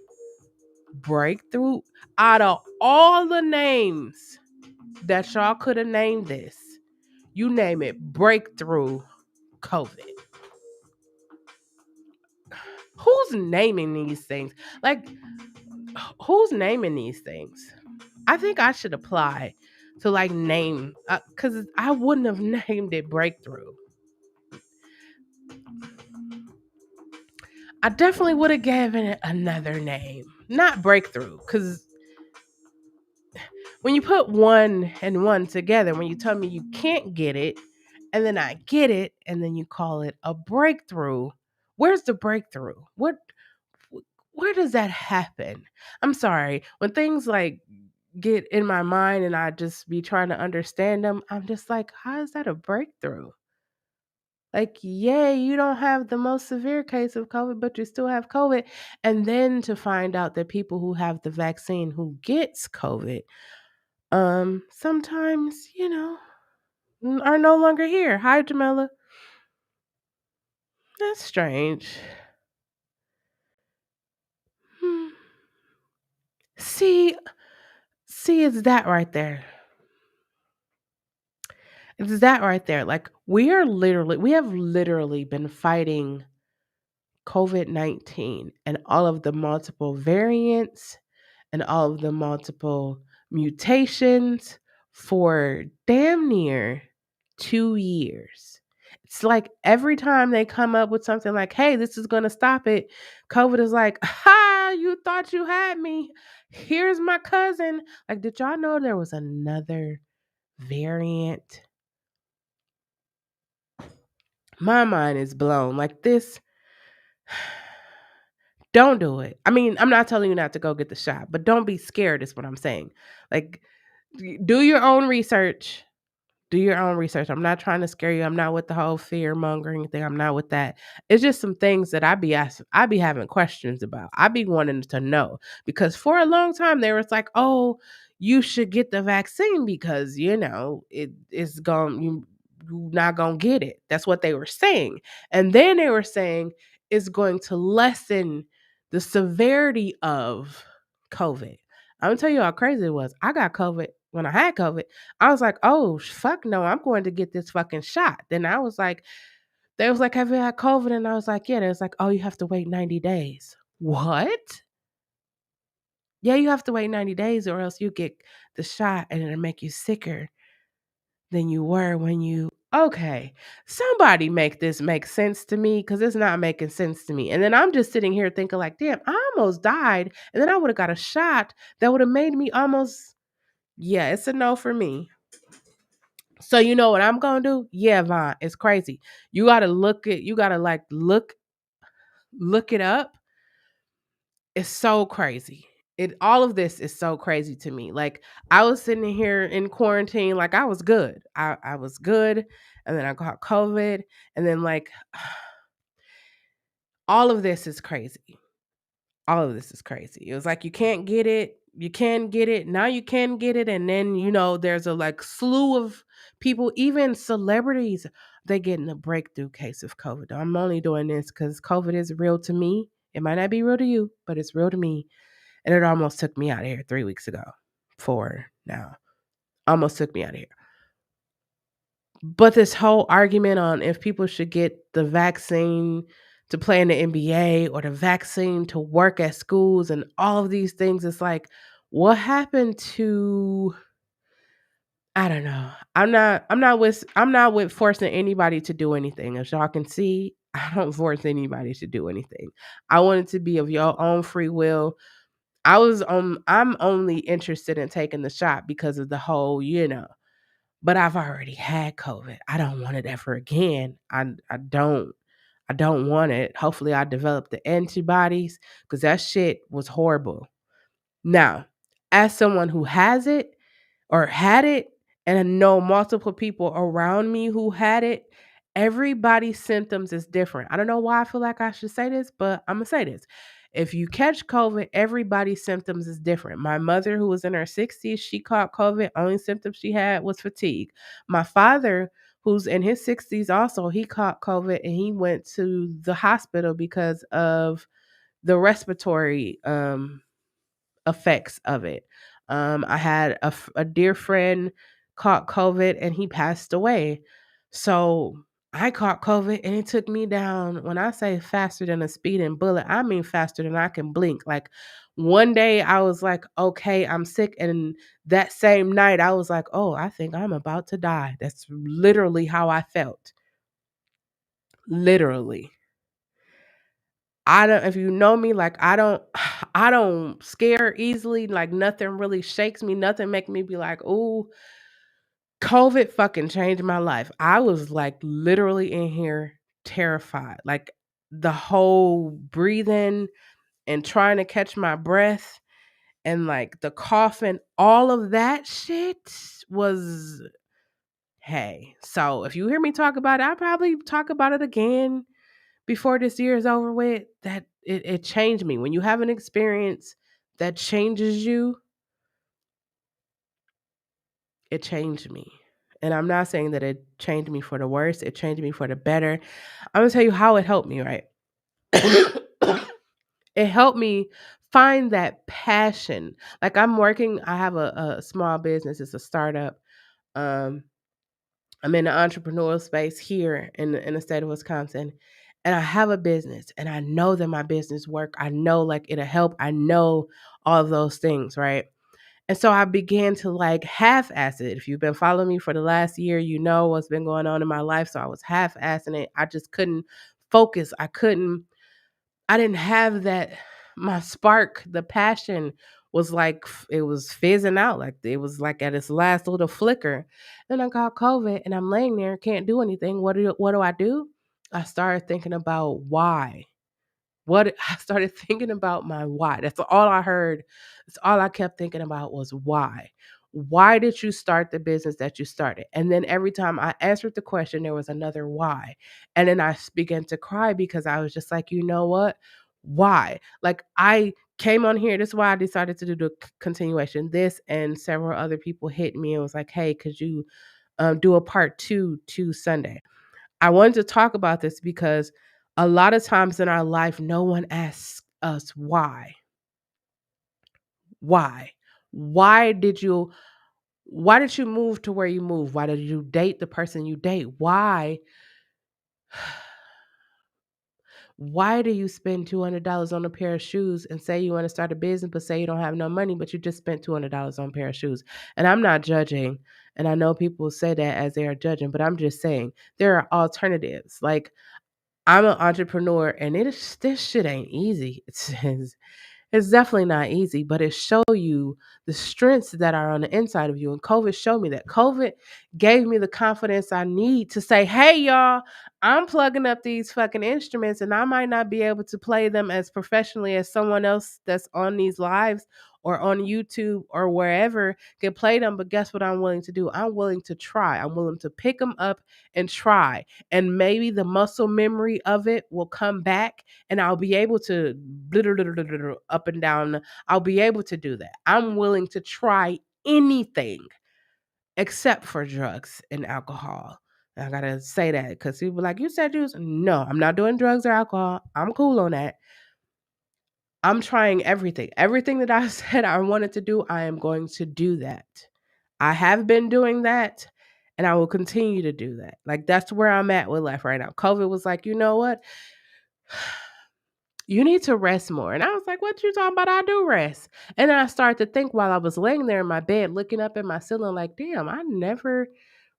breakthrough, out of all the names that y'all could have named this, you name it, breakthrough COVID. Who's naming these things? Like, who's naming these things? I think I should apply to like name, because I wouldn't have named it breakthrough. I definitely would have given it another name, not breakthrough, because when you put one and one together, when you tell me you can't get it and then I get it, and then you call it a breakthrough. Where's the breakthrough? Where does that happen? I'm sorry. When things like get in my mind and I just be trying to understand them, I'm just like, how is that a breakthrough? Like, yay, you don't have the most severe case of COVID, but you still have COVID. And then to find out that people who have the vaccine who gets COVID, sometimes, are no longer here. Hi, Jamila. That's strange. Hmm. See, it's that right there. It's that right there. Like we have literally been fighting COVID-19 and all of the multiple variants and all of the multiple mutations for damn near 2 years. It's like every time they come up with something like, hey, this is going to stop it, COVID is like, ha, you thought you had me. Here's my cousin. Like, did y'all know there was another variant? My mind is blown. Like, this, don't do it. I mean, I'm not telling you not to go get the shot, but don't be scared, is what I'm saying. Like, do your own research. Do your own research. I'm not trying to scare you. I'm not with the whole fear mongering thing. I'm not with that. It's just some things that I be having questions about. I be wanting to know because for a long time there was like, oh, you should get the vaccine because it is going you not gonna get it. That's what they were saying, and then they were saying it's going to lessen the severity of COVID. I'm gonna tell you how crazy it was. I got COVID when I had COVID. I was like, "Oh, fuck no, I'm going to get this fucking shot." Then I was like, they was like, "Have you had COVID?" And I was like, "Yeah." They was like, "Oh, you have to wait 90 days." What? Yeah, you have to wait 90 days or else you get the shot and it'll make you sicker than you were when you okay. Somebody make this make sense to me because it's not making sense to me. And then I'm just sitting here thinking like, damn, I almost died. And then I would have got a shot that would have made me almost yeah, it's a no for me. So you know what I'm gonna do? Yeah, Vaughn, it's crazy. You gotta like look it up. It's so crazy. It all of this is so crazy to me. Like I was sitting here in quarantine, like I was good. I was good. And then I got COVID. And then like all of this is crazy. All of this is crazy. It was like you can't get it. You can get it. Now you can get it. And then, there's a like slew of people, even celebrities, they getting a breakthrough case of COVID. I'm only doing this because COVID is real to me. It might not be real to you, but it's real to me. And it almost took me out of here 3 weeks ago. 4 now. Almost took me out of here. But this whole argument on if people should get the vaccine to play in the NBA or the vaccine to work at schools and all of these things, it's like, what happened to I don't know. I'm not with forcing anybody to do anything. As y'all can see, I don't force anybody to do anything. I want it to be of your own free will. I'm only interested in taking the shot because of the whole, but I've already had COVID. I don't want it ever again. I don't want it. Hopefully I develop the antibodies because that shit was horrible. Now, as someone who has it or had it, and I know multiple people around me who had it, everybody's symptoms is different. I don't know why I feel like I should say this, but I'm gonna say this. If you catch COVID, everybody's symptoms is different. My mother, who was in her 60s, she caught COVID. Only symptom she had was fatigue. My father, who's in his 60s, also he caught COVID and he went to the hospital because of the respiratory effects of it. I had a dear friend caught COVID and he passed away. So I caught COVID and it took me down. When I say faster than a speeding bullet, I mean faster than I can blink. Like one day I was like, okay, I'm sick. And that same night I was like, oh, I think I'm about to die. That's literally how I felt. Literally. I don't if you know me, like I don't scare easily, like nothing really shakes me, nothing make me be like, "Ooh." COVID fucking changed my life. I was like literally in here terrified. Like the whole breathing and trying to catch my breath and like the coughing, all of that shit was hey. So if you hear me talk about it, I'll probably talk about it again before this year is over with. That it changed me. When you have an experience that changes you, it changed me. And I'm not saying that it changed me for the worse, it changed me for the better. I'm gonna tell you how it helped me, right? It helped me find that passion. Like I have a small business, it's a startup. Um, I'm in the entrepreneurial space here in the state of Wisconsin. And I have a business and I know that my business work. I know like it'll help. I know all of those things, right? And so I began to like half ass it. If you've been following me for the last year, you know what's been going on in my life. So I was half assing it. I just couldn't focus. I didn't have that, my spark, the passion was like, it was fizzing out. Like it was like at its last little flicker. Then I got COVID and I'm laying there, can't do anything. What do I do? I started thinking about why. What I started thinking about my why. That's all I heard. That's all I kept thinking about was why. Why did you start the business that you started? And then every time I answered the question, there was another why. And then began to cry because I was just like, you know what? Why? Like I came on here. This is why I decided to do the continuation. This and several other people hit me and was like, hey, could you do a part two to Sunday? I wanted to talk about this because a lot of times in our life, no one asks us why. Why? Why did you why did you move to where you move? Why did you date the person you date? Why do you spend $200 on a pair of shoes and say you want to start a business, but say you don't have no money, but you just spent $200 on a pair of shoes? And I'm not judging. And I know people say that as they are judging, but I'm just saying there are alternatives. Like I'm an entrepreneur and this shit ain't easy. It's definitely not easy, but it show you the strengths that are on the inside of you. And COVID showed me that. COVID gave me the confidence I need to say, hey, y'all, I'm plugging up these fucking instruments and I might not be able to play them as professionally as someone else that's on these lives or on YouTube or wherever can play them. But guess what I'm willing to do? I'm willing to try. I'm willing to pick them up and try. And maybe the muscle memory of it will come back and I'll be able to up and down. I'll be able to do that. I'm willing to try anything except for drugs and alcohol. And I gotta say that because people like, you said you was, no, I'm not doing drugs or alcohol. I'm cool on that. I'm trying everything. Everything that I said I wanted to do, I am going to do that. I have been doing that and I will continue to do that. Like that's where I'm at with life right now. COVID was like, you know what? You need to rest more. And I was like, what you talking about? I do rest. And then I started to think while I was laying there in my bed, looking up at my ceiling, like, damn, I never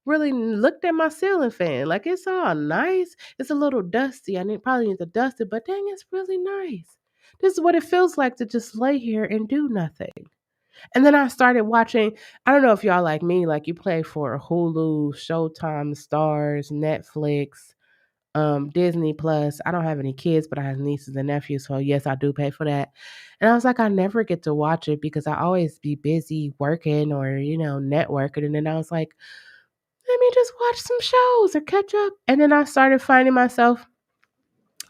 really looked at my ceiling fan. Like, it's all nice. It's a little dusty. Probably need to dust it, but dang, it's really nice. This is what it feels like to just lay here and do nothing. And then I started watching, I don't know if y'all like me, like you play for Hulu, Showtime, Stars, Netflix, Disney Plus. I don't have any kids, but I have nieces and nephews, so yes, I do pay for that. And I was like, I never get to watch it because I always be busy working or, networking. And then I was like, let me just watch some shows or catch up. And then I started finding myself.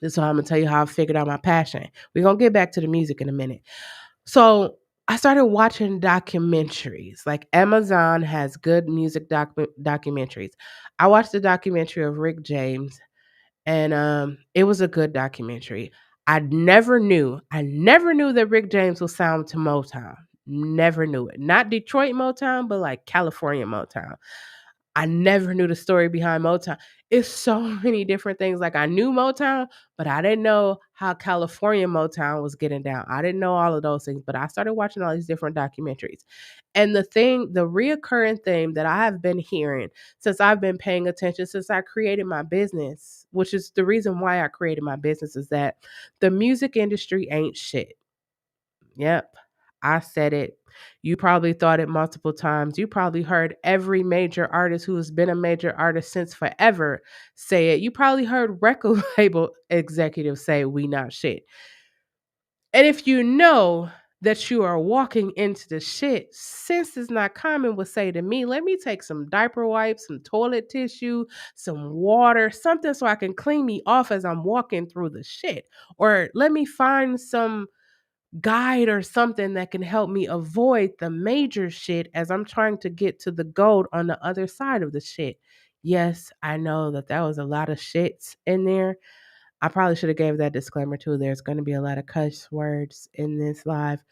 This is how I'm gonna tell you how I figured out my passion. We're gonna get back to the music in a minute. So I started watching documentaries. Like Amazon has good music documentaries. I watched the documentary of Rick James and it was a good documentary. I never knew that Rick James would sound to Motown. Never knew it. Not Detroit Motown, but like California Motown. I never knew the story behind Motown. It's so many different things. Like I knew Motown, but I didn't know how California Motown was getting down. I didn't know all of those things, but I started watching all these different documentaries. And the reoccurring thing that I have been hearing since I've been paying attention, since I created my business, which is the reason why I created my business, is that the music industry ain't shit. Yep. I said it. You probably thought it multiple times. You probably heard every major artist who has been a major artist since forever say it. You probably heard record label executives say, "We not shit." And if you know that you are walking into the shit, since it's not common, would say to me, let me take some diaper wipes, some toilet tissue, some water, something so I can clean me off as I'm walking through the shit. Or let me find some guide or something that can help me avoid the major shit as I'm trying to get to the gold on the other side of the shit. Yes, I know that that was a lot of shits in there. I probably should have gave that disclaimer too. There's going to be a lot of cuss words in this live.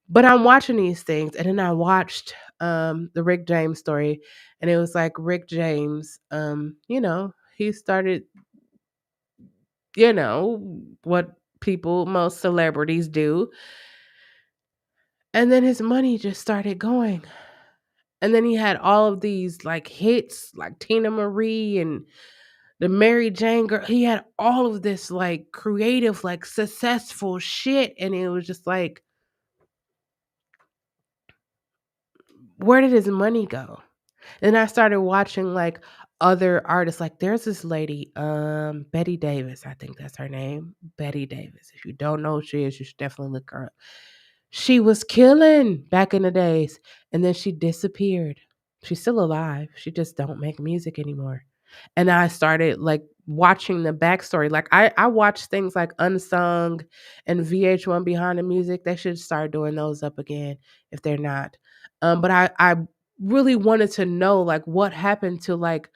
But I'm watching these things, and then I watched the Rick James story, and it was like Rick James, he started, what people, most celebrities do, and then his money just started going. And then he had all of these like hits like Tina Marie and the Mary Jane girl. He had all of this like creative, like successful shit. And it was just like, where did his money go? And I started watching like other artists. Like there's this lady, Betty Davis, I think that's her name. Betty Davis. If you don't know who she is, you should definitely look her up. She was killing back in the days, and then she disappeared. She's still alive. She just don't make music anymore. And I started like watching the backstory. Like I watch things like Unsung and VH1 Behind the Music. They should start doing those up again if they're not. But I really wanted to know like what happened to like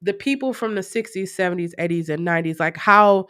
the people from the 60s, 70s, 80s, and 90s. Like how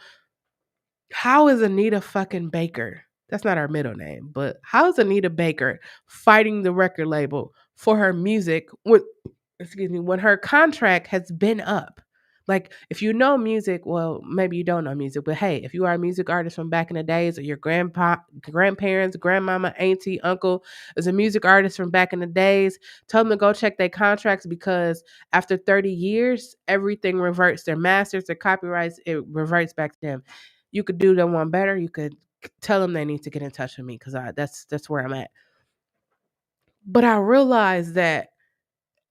is Anita fucking Baker? That's not her middle name, but how is Anita Baker fighting the record label for her music when her contract has been up? Like, if you know music, well, maybe you don't know music, but hey, if you are a music artist from back in the days, or your grandparents, grandmama, auntie, uncle is a music artist from back in the days, tell them to go check their contracts because after 30 years, everything reverts. Their masters, their copyrights, it reverts back to them. You could do them one better. You could tell them they need to get in touch with me because that's where I'm at. But I realized that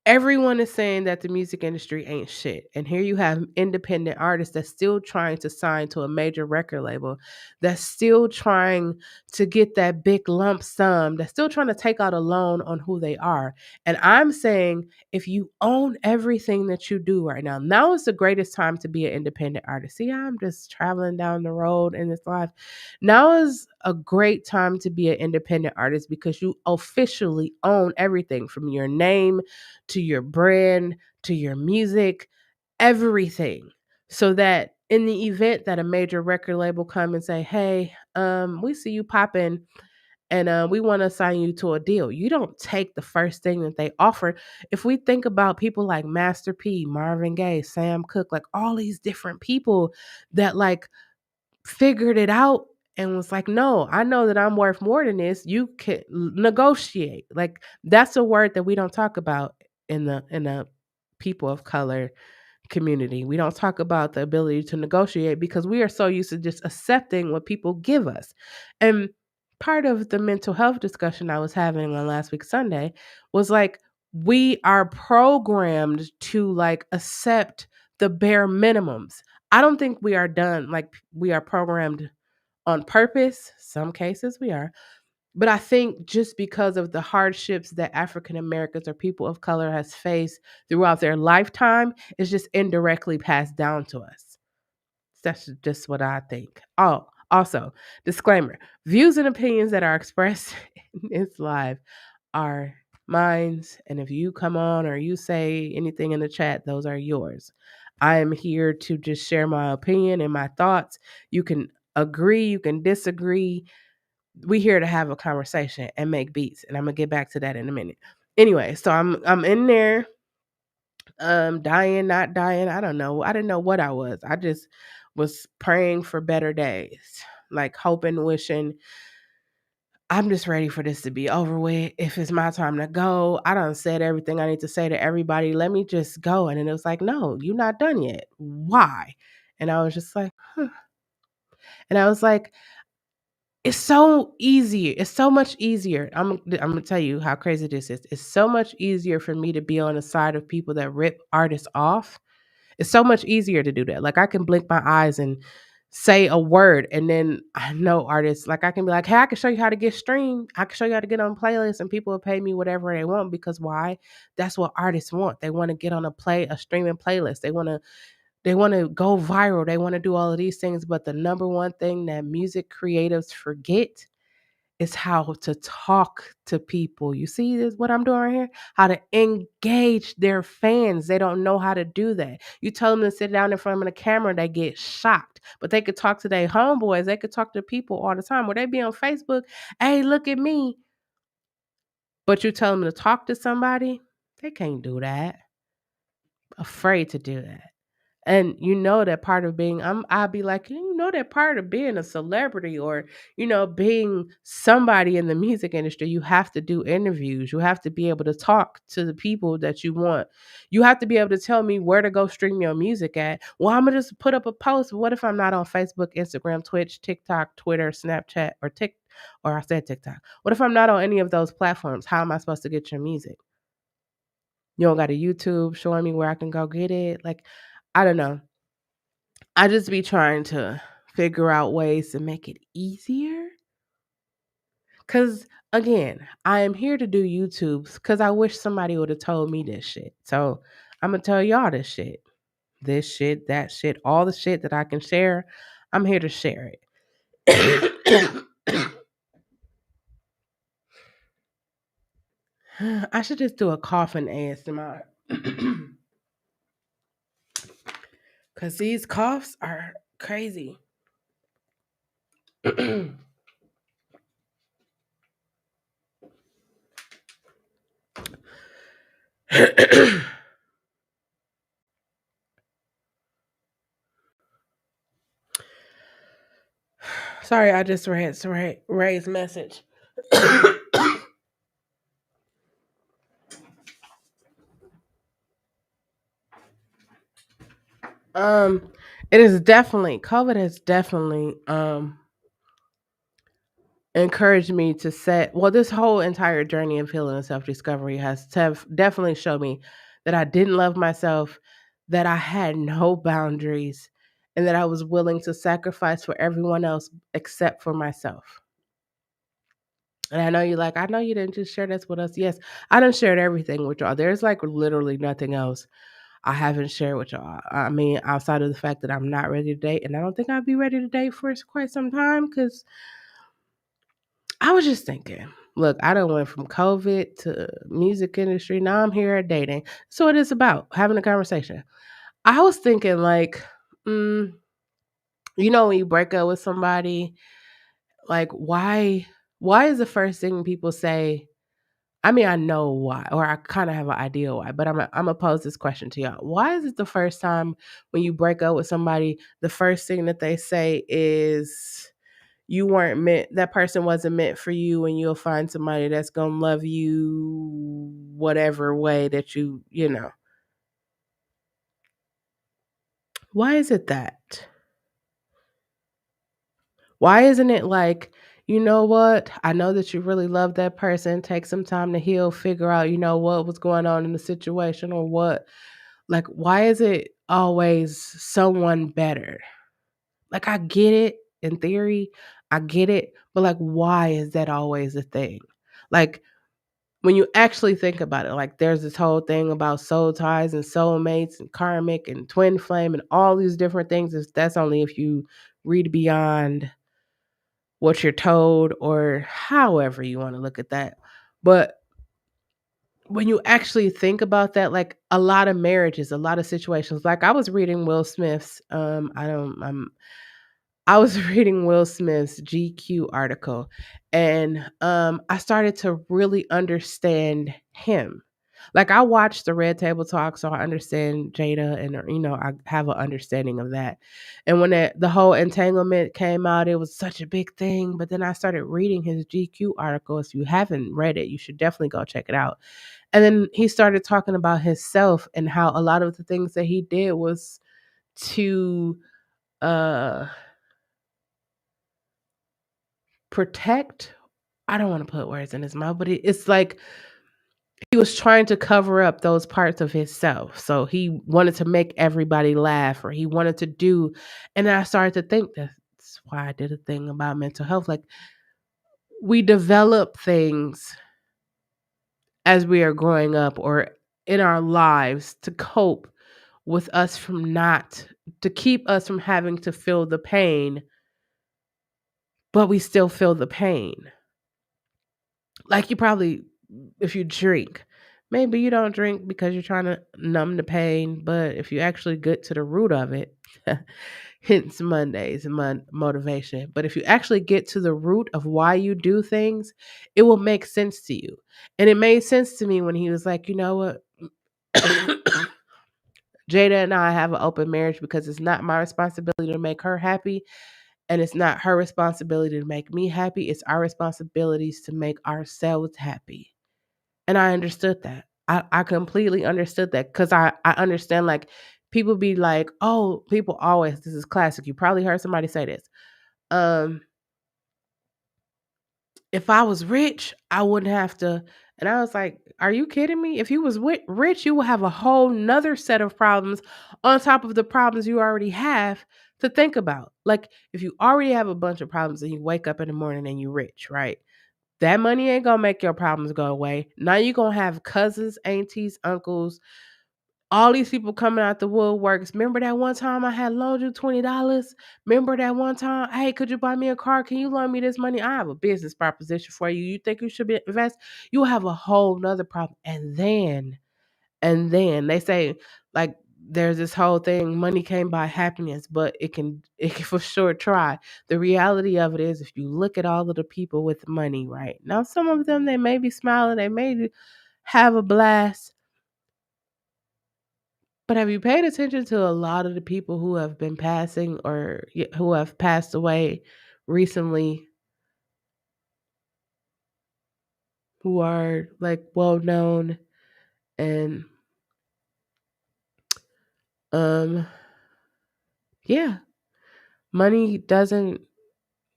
everyone is saying that the music industry ain't shit. And here you have independent artists that's still trying to sign to a major record label, that's still trying to get that big lump sum, that's still trying to take out a loan on who they are. And I'm saying if you own everything that you do right now, now is the greatest time to be an independent artist. See, I'm just traveling down the road in this life. Now is a great time to be an independent artist because you officially own everything from your name to your brand, to your music, everything. So that in the event that a major record label come and say, "Hey, we see you popping and we want to sign you to a deal." You don't take the first thing that they offer. If we think about people like Master P, Marvin Gaye, Sam Cooke, like all these different people that like figured it out and was like, "No, I know that I'm worth more than this. You can negotiate." Like that's a word that we don't talk about in the people of color community. We don't talk about the ability to negotiate because we are so used to just accepting what people give us. And part of the mental health discussion I was having on last week Sunday was like we are programmed to like accept the bare minimums. I don't think we are done like we are programmed on purpose. Some cases we are, but I think just because of the hardships that African Americans or people of color has faced throughout their lifetime, it's just indirectly passed down to us. That's just what I think. Oh, also, disclaimer: views and opinions that are expressed in this live are mine's, and if you come on or you say anything in the chat, those are yours. I am here to just share my opinion and my thoughts. You can agree, you can disagree. We here to have a conversation and make beats, and I'm gonna get back to that in a minute. Anyway, so I'm in there, dying, not dying. I don't know. I didn't know what I was. I just was praying for better days, like hoping, wishing. I'm just ready for this to be over with. If it's my time to go, I done said everything I need to say to everybody. Let me just go. And then it was like, no, you're not done yet. Why? And I was just like, huh. And I was like, It's so easier. It's so much easier. I'm gonna tell you how crazy this is. It's so much easier for me to be on the side of people that rip artists off. It's so much easier to do that. Like I can blink my eyes and say a word, and then I know artists. Like I can be like, "Hey, I can show you how to get streamed. I can show you how to get on playlists, and people will pay me whatever they want because why? That's what artists want. They want to get on a streaming playlist. They want to go viral. They want to do all of these things. But the number one thing that music creatives forget is how to talk to people. You see this what I'm doing right here? How to engage their fans. They don't know how to do that. You tell them to sit down in front of the camera, they get shocked. But they could talk to their homeboys. They could talk to people all the time. Where they be on Facebook, hey, look at me. But you tell them to talk to somebody, they can't do that. Afraid to do that. And you know that part of being I'll be like, you know that part of being a celebrity or, being somebody in the music industry, you have to do interviews. You have to be able to talk to the people that you want. You have to be able to tell me where to go stream your music at. Well, I'm gonna just put up a post. What if I'm not on Facebook, Instagram, Twitch, TikTok, Twitter, Snapchat, or I said TikTok. What if I'm not on any of those platforms? How am I supposed to get your music? You don't got a YouTube showing me where I can go get it. Like, I don't know. I just be trying to figure out ways to make it easier. Cause again, I am here to do YouTubes because I wish somebody would have told me this shit. So I'm gonna tell y'all this shit. This shit, that shit, all the shit that I can share. I'm here to share it. I should just do a coughing ASMR. Cause these coughs are crazy. Sorry, I just read Ray's message. um, it is definitely COVID has definitely encouraged me to set. Well, this whole entire journey of healing and self discovery has definitely showed me that I didn't love myself, that I had no boundaries, and that I was willing to sacrifice for everyone else except for myself. And I know you're like, I know you didn't just share this with us. Yes, I done shared everything with y'all. There's like literally nothing else I haven't shared with y'all. I mean, outside of the fact that I'm not ready to date, and I don't think I'll be ready to date for quite some time because I was just thinking, look, I done went from COVID to music industry. Now I'm here at dating. So it is about having a conversation. I was thinking like, mm, when you break up with somebody, like why is the first thing people say? I mean, I know why, or I kind of have an idea why, but I'm gonna pose this question to y'all. Why is it the first time when you break up with somebody, the first thing that they say is you weren't meant, that person wasn't meant for you, and you'll find somebody that's gonna love you whatever way that you know. Why is it that? Why isn't it like, you know what? I know that you really love that person. Take some time to heal, figure out, what was going on in the situation or what. Like, why is it always someone better? Like, I get it in theory, I get it, but like, why is that always a thing? Like, when you actually think about it, like, there's this whole thing about soul ties and soulmates and karmic and twin flame and all these different things. That's only if you read beyond what you're told or however you want to look at that. But when you actually think about that, like a lot of marriages, a lot of situations, like I was reading Will Smith's, I was reading Will Smith's GQ article, and I started to really understand him. Like I watched the Red Table Talk, so I understand Jada, and I have an understanding of that. And when the whole entanglement came out, it was such a big thing. But then I started reading his GQ article. If you haven't read it, you should definitely go check it out. And then he started talking about himself and how a lot of the things that he did was to uh protect. I don't want to put words in his mouth, but it's like he was trying to cover up those parts of himself. So he wanted to make everybody laugh, or he wanted to do. And then I started to think that's why I did a thing about mental health. Like, we develop things as we are growing up or in our lives to cope with us from not, to keep us from having to feel the pain, but we still feel the pain. Like, you probably, if you drink, maybe you don't drink because you're trying to numb the pain, but if you actually get to the root of it, hence Mondays and motivation. But if you actually get to the root of why you do things, it will make sense to you. And it made sense to me when he was like, you know what? Jada and I have an open marriage because it's not my responsibility to make her happy. And it's not her responsibility to make me happy. It's our responsibilities to make ourselves happy. And I understood that. I completely understood that because I understand, like, people be like, oh, people always, this is classic. You probably heard somebody say this. Um, if I was rich, I wouldn't have to. And I was like, are you kidding me? If you was rich, you will have a whole nother set of problems on top of the problems you already have to think about. Like, if you already have a bunch of problems and you wake up in the morning and you're rich, right? That money ain't gonna make your problems go away. Now you're gonna have cousins, aunties, uncles, all these people coming out the woodworks. Remember that one time I had loaned you $20? Remember that one time? Hey, could you buy me a car? Can you loan me this money? I have a business proposition for you. You think you should be invest? You'll have a whole nother problem. And then they say, like, there's this whole thing, money can't buy happiness, but it can for sure try. The reality of it is, if you look at all of the people with money right now, some of them, they may be smiling, they may have a blast, but have you paid attention to a lot of the people who have been passing or who have passed away recently, who are like well known, and um yeah, money doesn't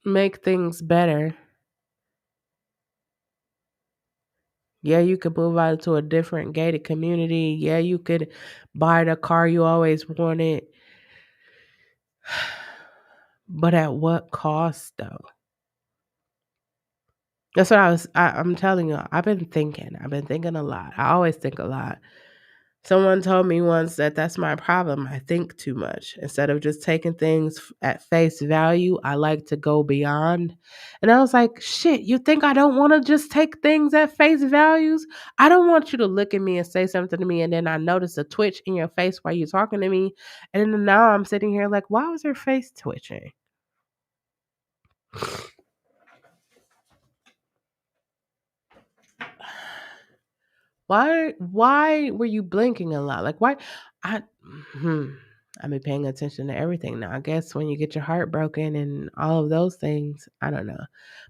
make things better. Yeah, you could move out to a different gated community. Yeah, you could buy the car you always wanted. But at what cost, though? That's what I'm telling you. I've been thinking. I've been thinking a lot. I always think a lot. Someone told me once that that's my problem. I think too much. Instead of just taking things at face value, I like to go beyond. And I was like, shit, you think I don't want to just take things at face values? I don't want you to look at me and say something to me, and then I notice a twitch in your face while you're talking to me. And then now I'm sitting here like, why was her face twitching? Why were you blinking a lot? Like, why? I hmm, I've been paying attention to everything now. I guess when you get your heart broken and all of those things, I don't know.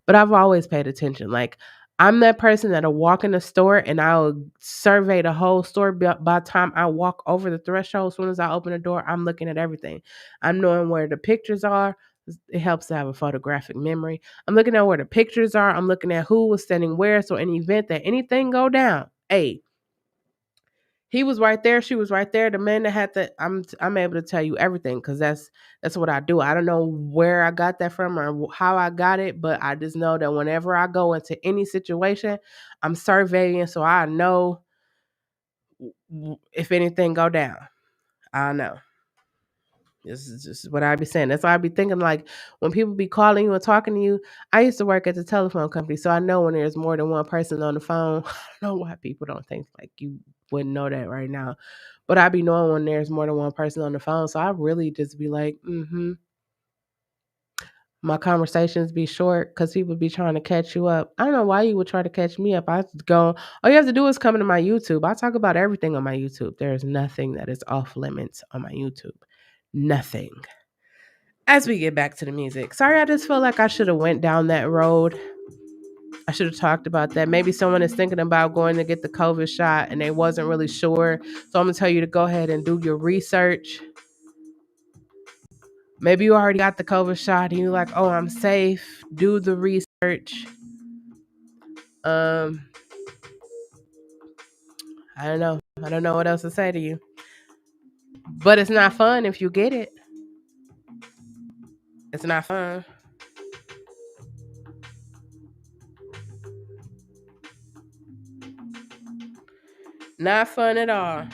But I've always paid attention. Like, I'm that person that'll walk in the store and I'll survey the whole store by the time I walk over the threshold. As soon as I open the door, I'm looking at everything. I'm knowing where the pictures are. It helps to have a photographic memory. I'm looking at where the pictures are. I'm looking at who was standing where. So in the event that anything go down, hey, he was right there. She was right there. The man that had the, I'm able to tell you everything because that's what I do. I don't know where I got that from or how I got it, but I just know that whenever I go into any situation, I'm surveying so I know if anything go down. I know. This is just what I be saying. That's why I be thinking, like, when people be calling you and talking to you. I used to work at the telephone company, so I know when there's more than one person on the phone. I don't know why people don't think like you wouldn't know that right now, but I be knowing when there's more than one person on the phone. So I really just be like, My conversations be short because people be trying to catch you up. I don't know why you would try to catch me up. I just go, all you have to do is come into my YouTube. I talk about everything on my YouTube. There's nothing that is off limits on my YouTube. Nothing. As we get back to the music, sorry, I just feel like I should have went down that road. I should have talked about that. Maybe someone is thinking about going to get the COVID shot and they wasn't really sure. So I'm gonna tell you to go ahead and do your research. Maybe you already got the COVID shot and you're like, oh, I'm safe. Do the research. church. Um, I don't know. I don't know what else to say to you. But it's not fun if you get it. It's not fun. Not fun at all.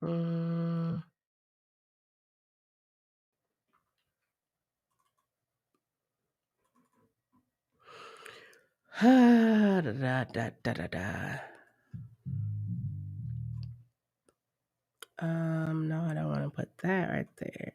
Mm. Da, da, da, da, da, da. No, I don't want to put that right there.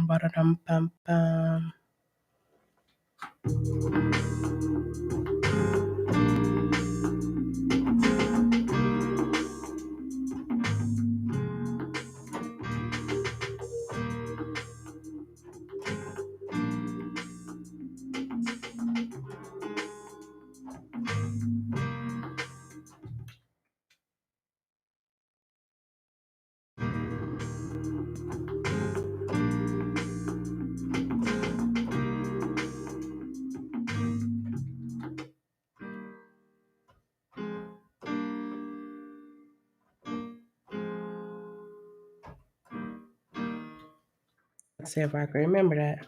Ba-da-dum, bum, bum. Let's see if I can remember that.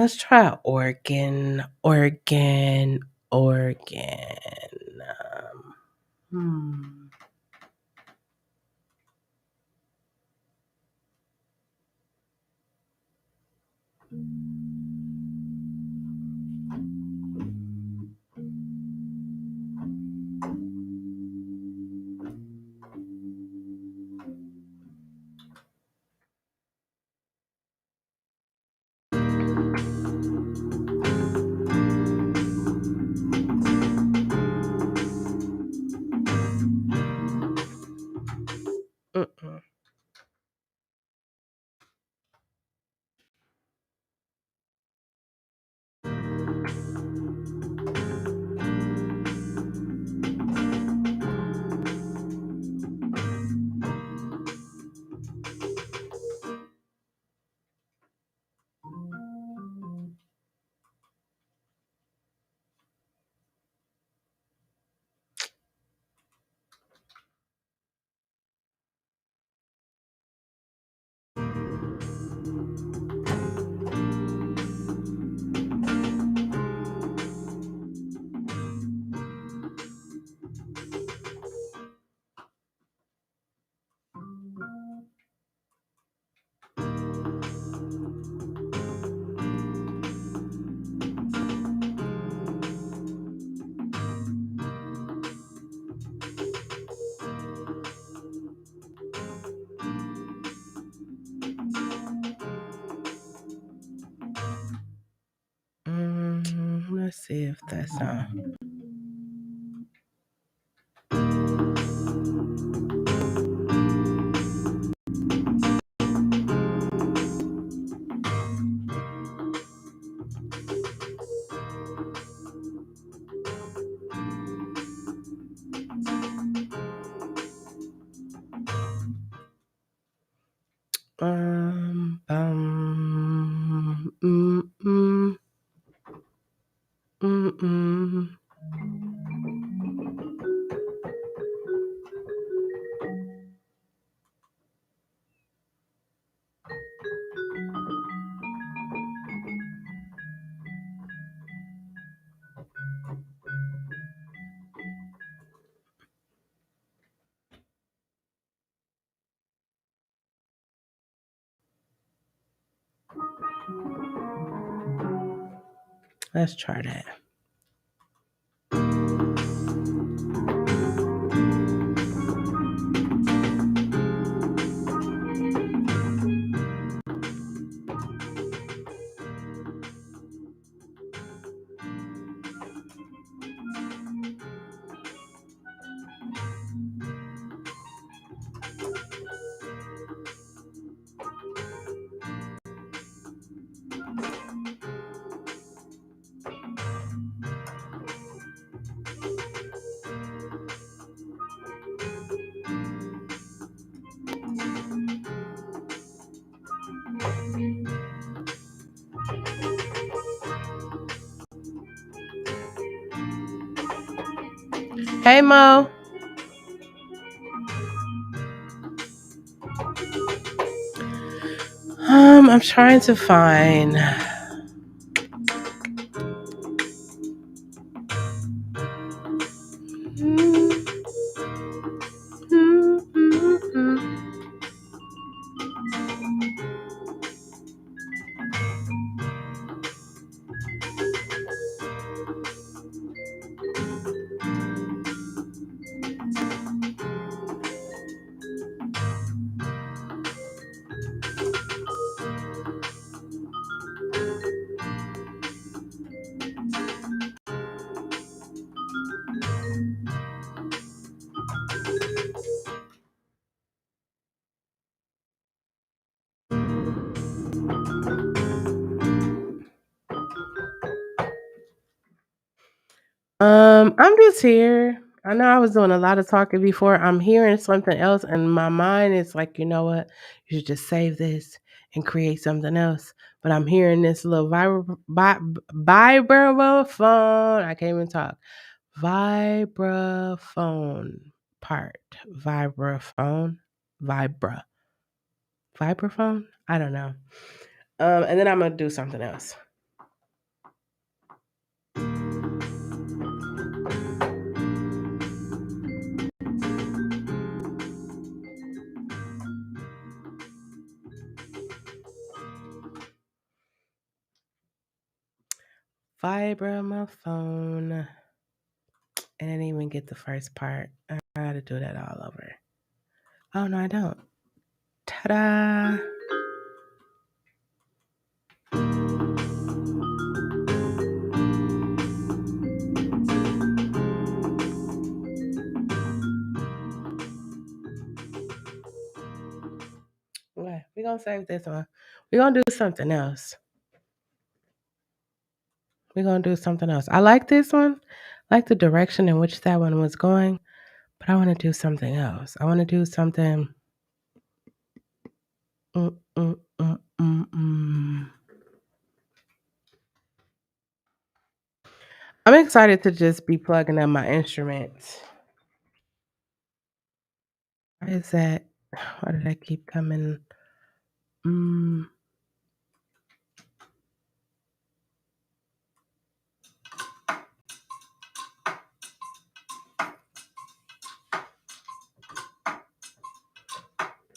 Let's try organ, organ, organ. Hmm. Mm-mm. Let's see if that's on. Mm, mm, mm, mm. Let's try that. Hey, Mo. I'm trying to find. I'm just here. I know I was doing a lot of talking before. I'm hearing something else, and my mind is like, you know what? You should just save this and create something else. But I'm hearing this little vibraphone. I can't even talk. Vibraphone part. Vibraphone. Vibra. Vibraphone? I don't know. And then I'm gonna do something else. Vibraphone. I didn't even get the first part. I gotta do that all over. Oh no, I don't. Ta-da! Okay, we're gonna save this one. We're gonna do something else. We're gonna do something else. I like this one. I like the direction in which that one was going, but I want to do something else. I want to do something. Mm, mm, mm, mm, mm. I'm excited to just be plugging in my instruments. Why is that? Why did I keep coming? Mm.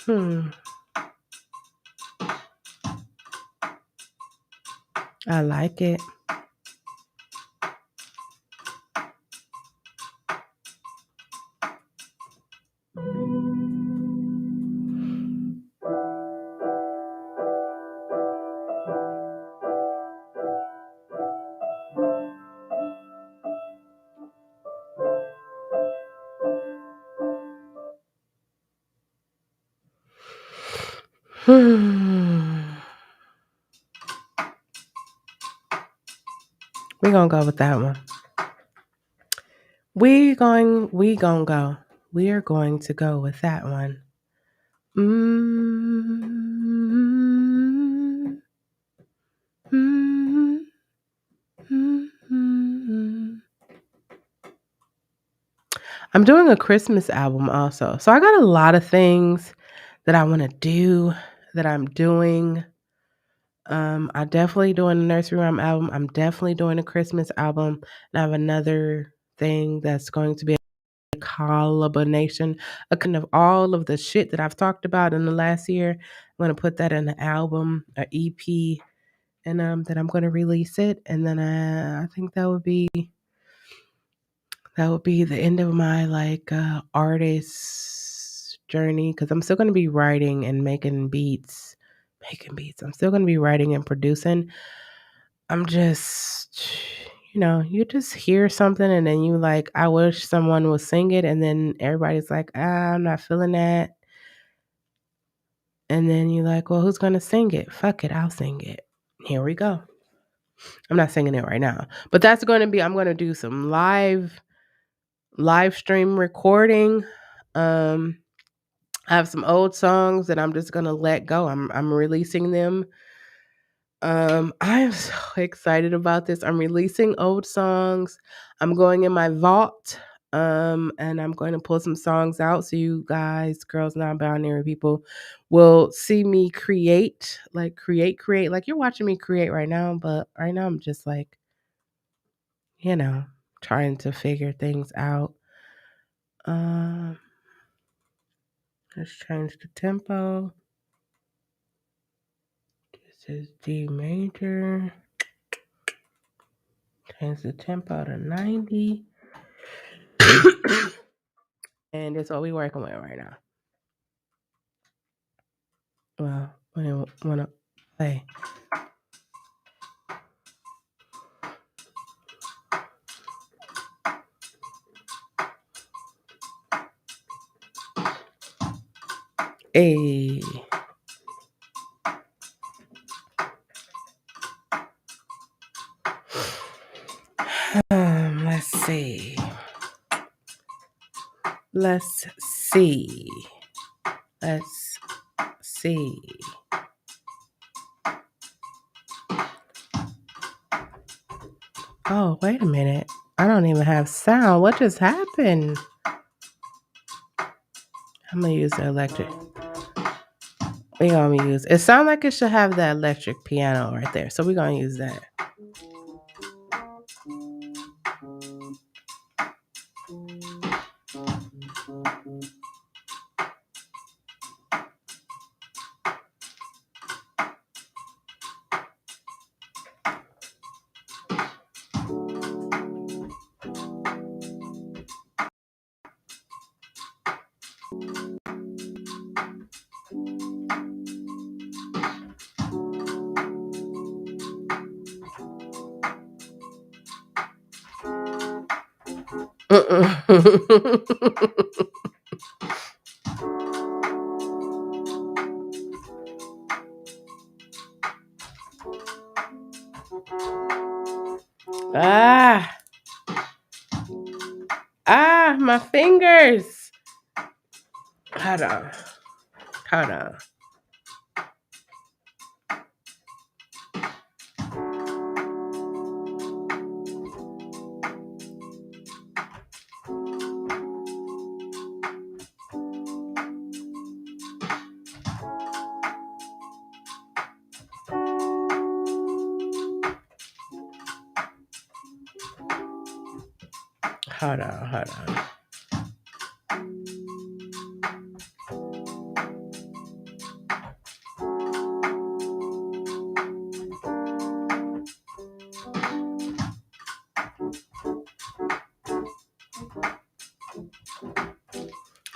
Hmm. I like it. Hmm. We're gonna go with that one. We gonna go. We are going to go with that one. Mm-hmm. Mm-hmm. Mm-hmm. I'm doing a Christmas album also. So I got a lot of things that I want to do that I'm doing. I definitely doing a nursery rhyme album. I'm definitely doing a Christmas album. And I have another thing that's going to be a collaboration, a kind of all of the shit that I've talked about in the last year. I'm gonna put that in an album, an EP, and then I'm gonna release it. And then I think that would be the end of my like artist journey because I'm still gonna be writing and making beats. Making beats. I'm still gonna be writing and producing. I'm just, you just hear something and then you like, I wish someone would sing it, and then everybody's like, I'm not feeling that. And then you're like, well, who's gonna sing it? Fuck it, I'll sing it. Here we go. I'm not singing it right now, but that's going to be. I'm going to do some live stream recording. Um, I have some old songs that I'm just gonna let go. I'm releasing them. I'm so excited about this. I'm releasing old songs. I'm going in my vault. And I'm going to pull some songs out so you guys, girls, non-binary people, will see me create, like create. Like you're watching me create right now, but right now I'm just like, you know, trying to figure things out. Um, let's change the tempo. This is D major. Change the tempo to 90. And that's what we're working with right now. Well, when I want to play. Hey. Let's see. Let's see. Let's see. Oh, wait a minute. I don't even have sound. What just happened? I'm going to use the electric. We're going to use, it sounds like it should have the electric piano right there. So we're going to use that. My fingers. Hold on. Hold on. Hold on. Hold on.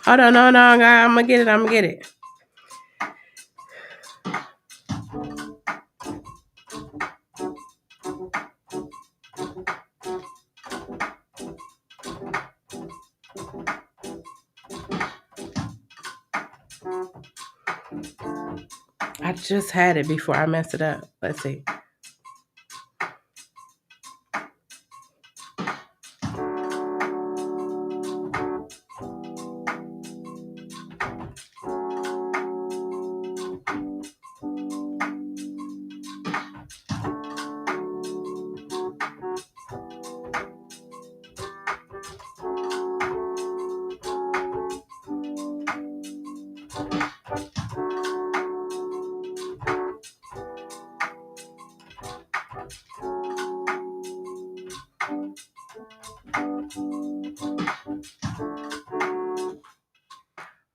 Hold on, no, I'm gonna get it. I just had it before I messed it up. Let's see.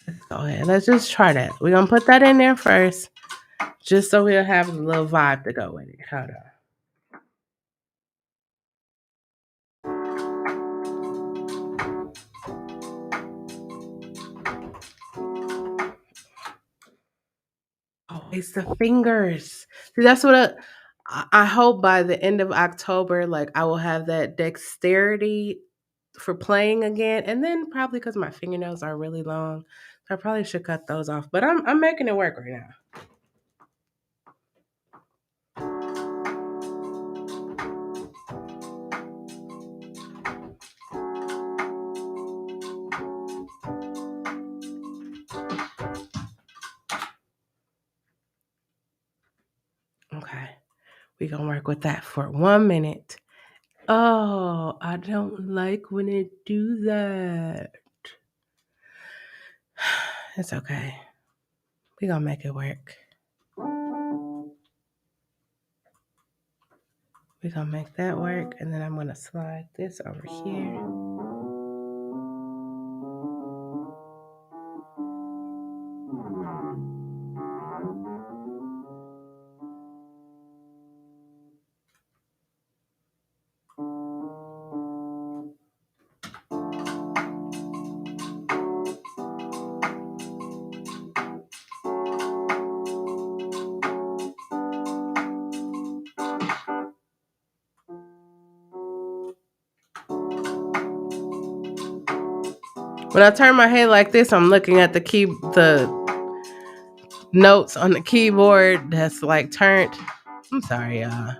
Let's go ahead. Let's just try that. We're gonna put that in there first, just so we'll have a little vibe to go with it. Hold on. Oh, it's the fingers. See, that's what I hope by the end of October, like I will have that dexterity for playing again, and then probably because my fingernails are really long, so I probably should cut those off. But I'm making it work right now. Okay, we gonna work with that for 1 minute. Oh, I don't like when it do that. It's okay. We gonna make it work. We gonna make that work, and then I'm gonna slide this over here. When I turn my head like this, I'm looking at the notes on the keyboard that's like turned. I'm sorry, y'all.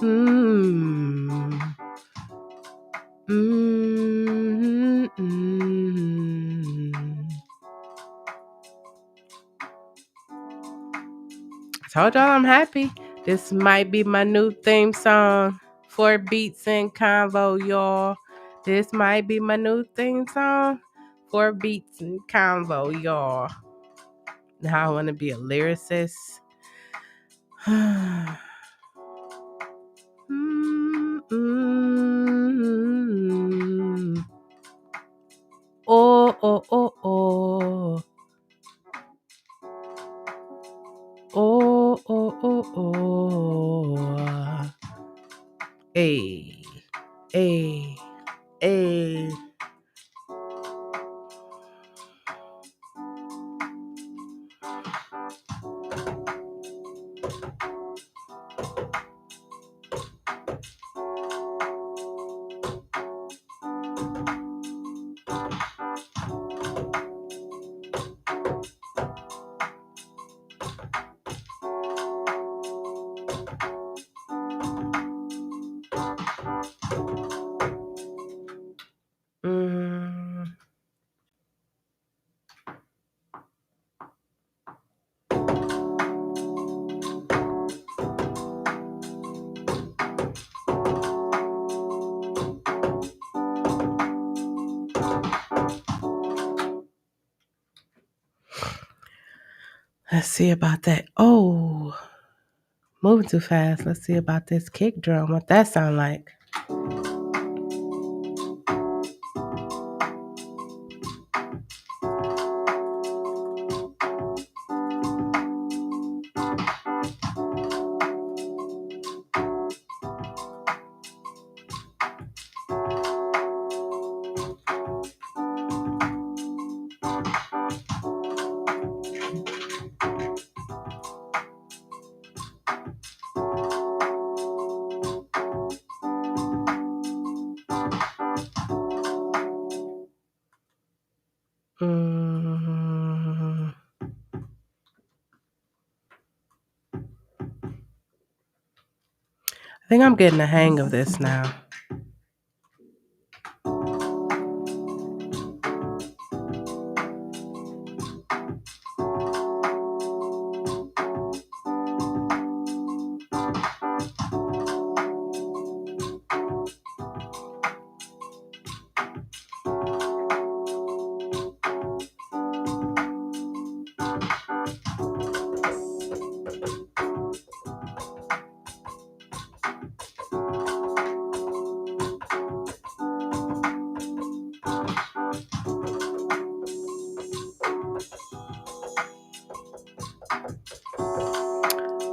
Mm. Mm. Mm. I told y'all I'm happy. This might be my new theme song for Beatz Convo, y'all. This might be my new theme song for Beatz Convo, y'all. Now I want to be a lyricist. Mm-mm. Oh, oh, oh, oh. Oh, oh, oh, oh. Hey, hey, hey. Mm. Let's see about that. Oh, moving too fast. Let's see about this kick drum. What that sound like? Mm. I think I'm getting the hang of this now.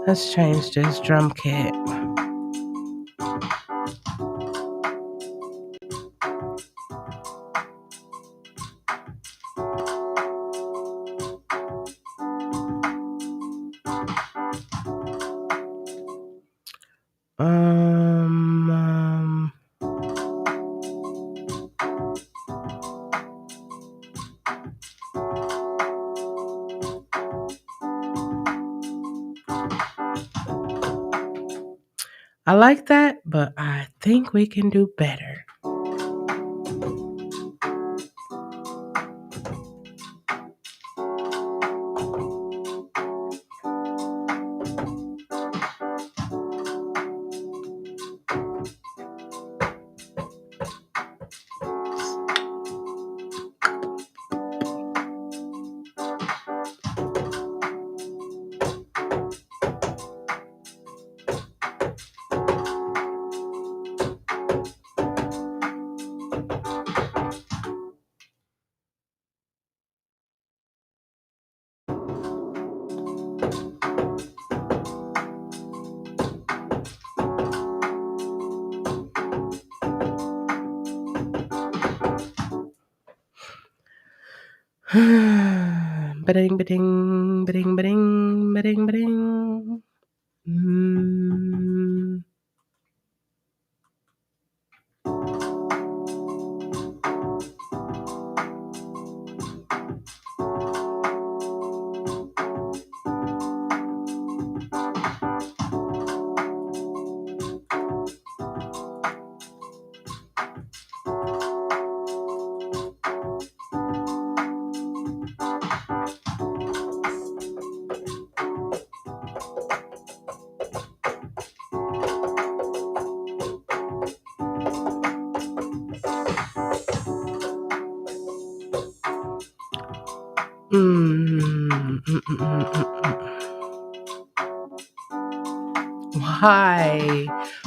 Let's change this drum kit. Um, I like that, but I think we can do better. Ba-ding, ba-ding, ba-ding, ba-ding, ba-ding, ba-ding. Mm. Why?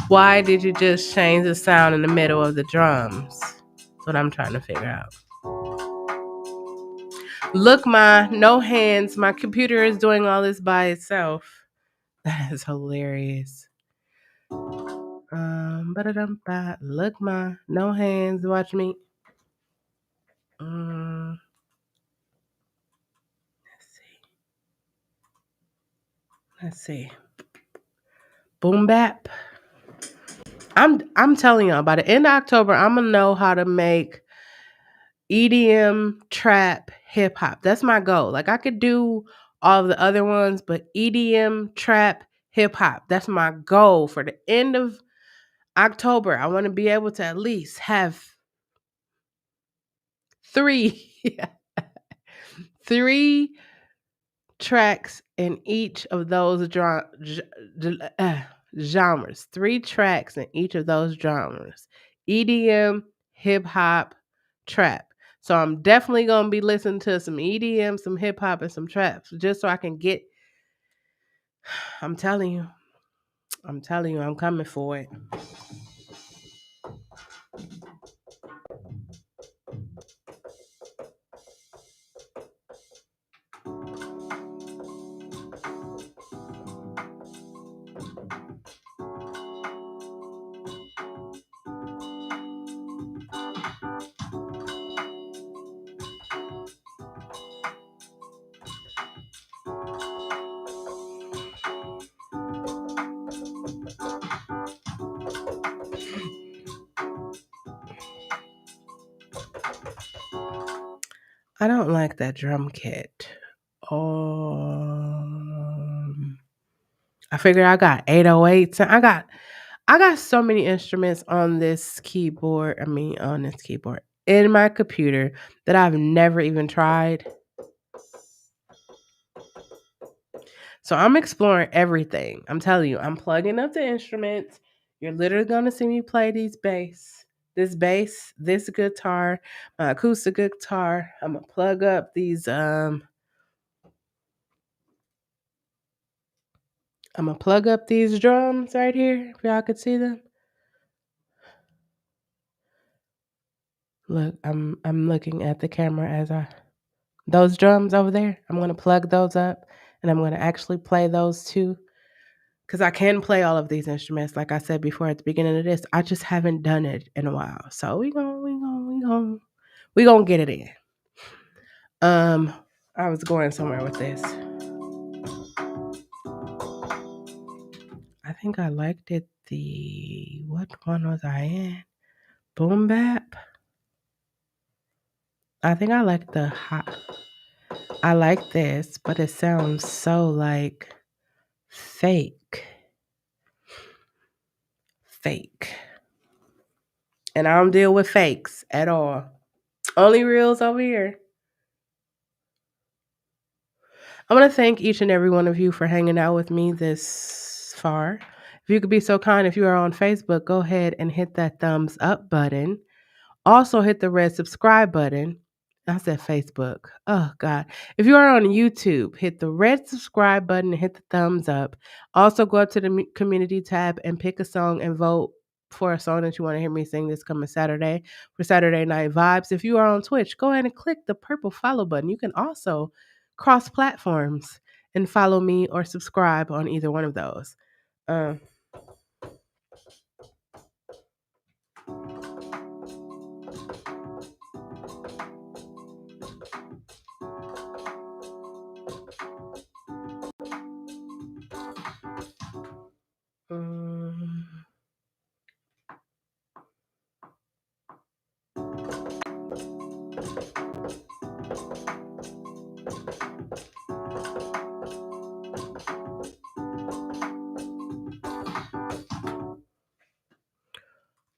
Why did you just change the sound in the middle of the drums? That's what I'm trying to figure out. Look, no hands. My computer is doing all this by itself. That is hilarious. Look, no hands. Watch me. Let's see. Boom bap. I'm telling y'all, by the end of October, I'm gonna know how to make EDM, trap, hip hop. That's my goal. Like I could do all the other ones, but EDM, trap, hip hop. That's my goal for the end of October. I want to be able to at least have three three tracks in each of those genres. Three tracks in each of those genres. EDM, hip hop, trap. So I'm definitely going to be listening to some EDM, some hip hop, and some traps just so I can get. I'm telling you, I'm coming for it. I don't like that drum kit. I figure I got 808s. I got so many instruments on this keyboard. On this keyboard in my computer that I've never even tried. So I'm exploring everything. I'm telling you, I'm plugging up the instruments. You're literally gonna see me play this bass, this guitar, my acoustic guitar. I'm gonna plug up these. I'm gonna plug up these drums right here. If y'all could see them. Look, I'm looking at the camera as those drums over there. I'm gonna plug those up, and I'm gonna actually play those too. Because I can play all of these instruments, like I said before at the beginning of this. I just haven't done it in a while. So we gonna get it in. I was going somewhere with this. I think I liked it. What one was I in? Boom bap. I think I like the hot. I like this, but it sounds so like fake. Fake. And I don't deal with fakes at all. Only reals over here. I want to thank each and every one of you for hanging out with me this far. If you could be so kind, if you are on Facebook, go ahead and hit that thumbs up button. Also, hit the red subscribe button. I said Facebook. Oh, God. If you are on YouTube, hit the red subscribe button and hit the thumbs up. Also, go up to the community tab and pick a song and vote for a song that you want to hear me sing this coming Saturday for Saturday Night Vibes. If you are on Twitch, go ahead and click the purple follow button. You can also cross platforms and follow me or subscribe on either one of those.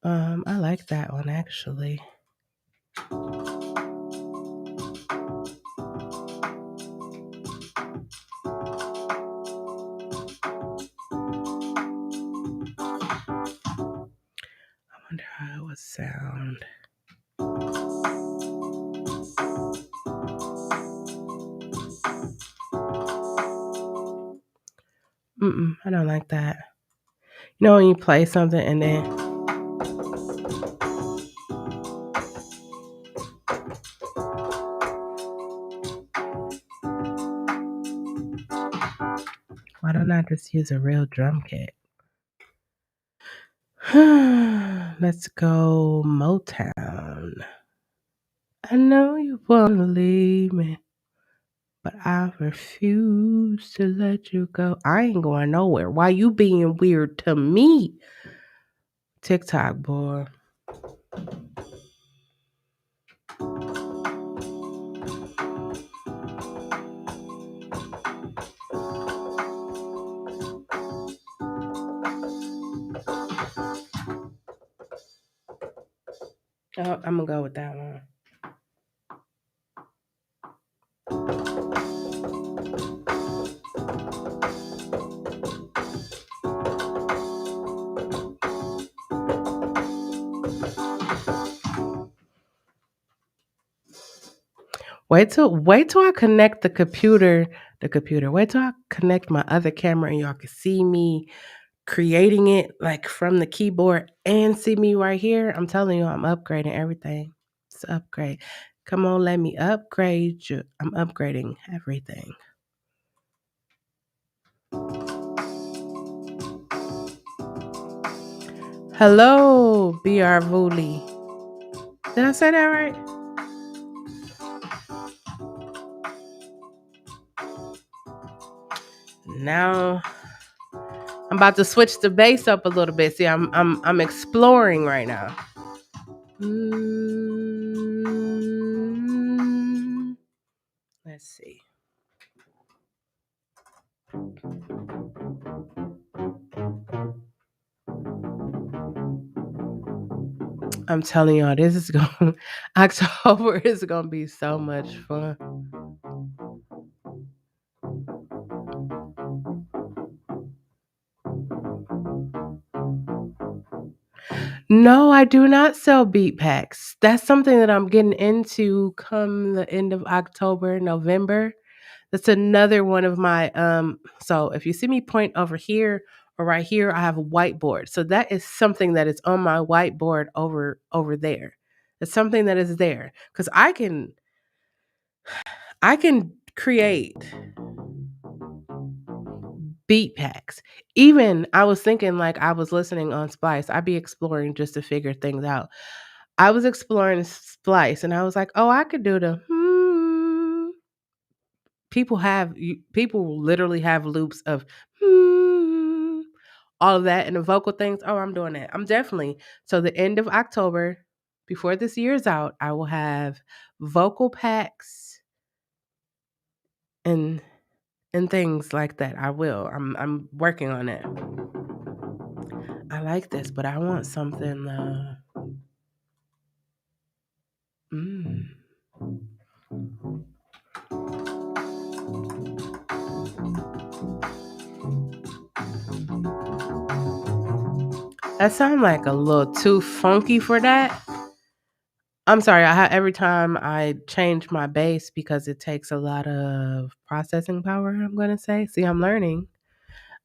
Um, I like that one actually. I wonder how it would sound. I don't like that. You know when you play something and then why don't I just use a real drum kit? Let's go Motown. I know you wanna leave me, but I refuse to let you go. I ain't going nowhere. Why you being weird to me? TikTok boy. Oh, I'm gonna go with that one. Wait till I connect the computer. Wait till I connect my other camera and y'all can see me creating it like from the keyboard and see me right here. I'm telling you, I'm upgrading everything. It's an upgrade. Come on, let me upgrade you. I'm upgrading everything. Hello, BR Vuli. Did I say that right? Now I'm about to switch the bass up a little bit. See, I'm exploring right now. Let's see. I'm telling y'all, this is going October is gonna be so much fun. No, I do not sell beat packs. That's something that I'm getting into come the end of October, November. That's another one of my so if you see me point over here or right here, I have a whiteboard. So that is something that is on my whiteboard over there. It's something that is there cuz I can create beat packs. Even I was thinking like I was listening on Splice. I'd be exploring just to figure things out. I was exploring Splice and I was like, "Oh, I could do the people literally have loops of all of that and the vocal things. Oh, I'm doing that. I'm definitely so the end of October, before this year's out, I will have vocal packs and things like that. I will. I'm working on it. I like this, but I want something. Mm. That sounds like a little too funky for that. I'm sorry. Every time I change my bass because it takes a lot of processing power. I'm gonna say. See, I'm learning.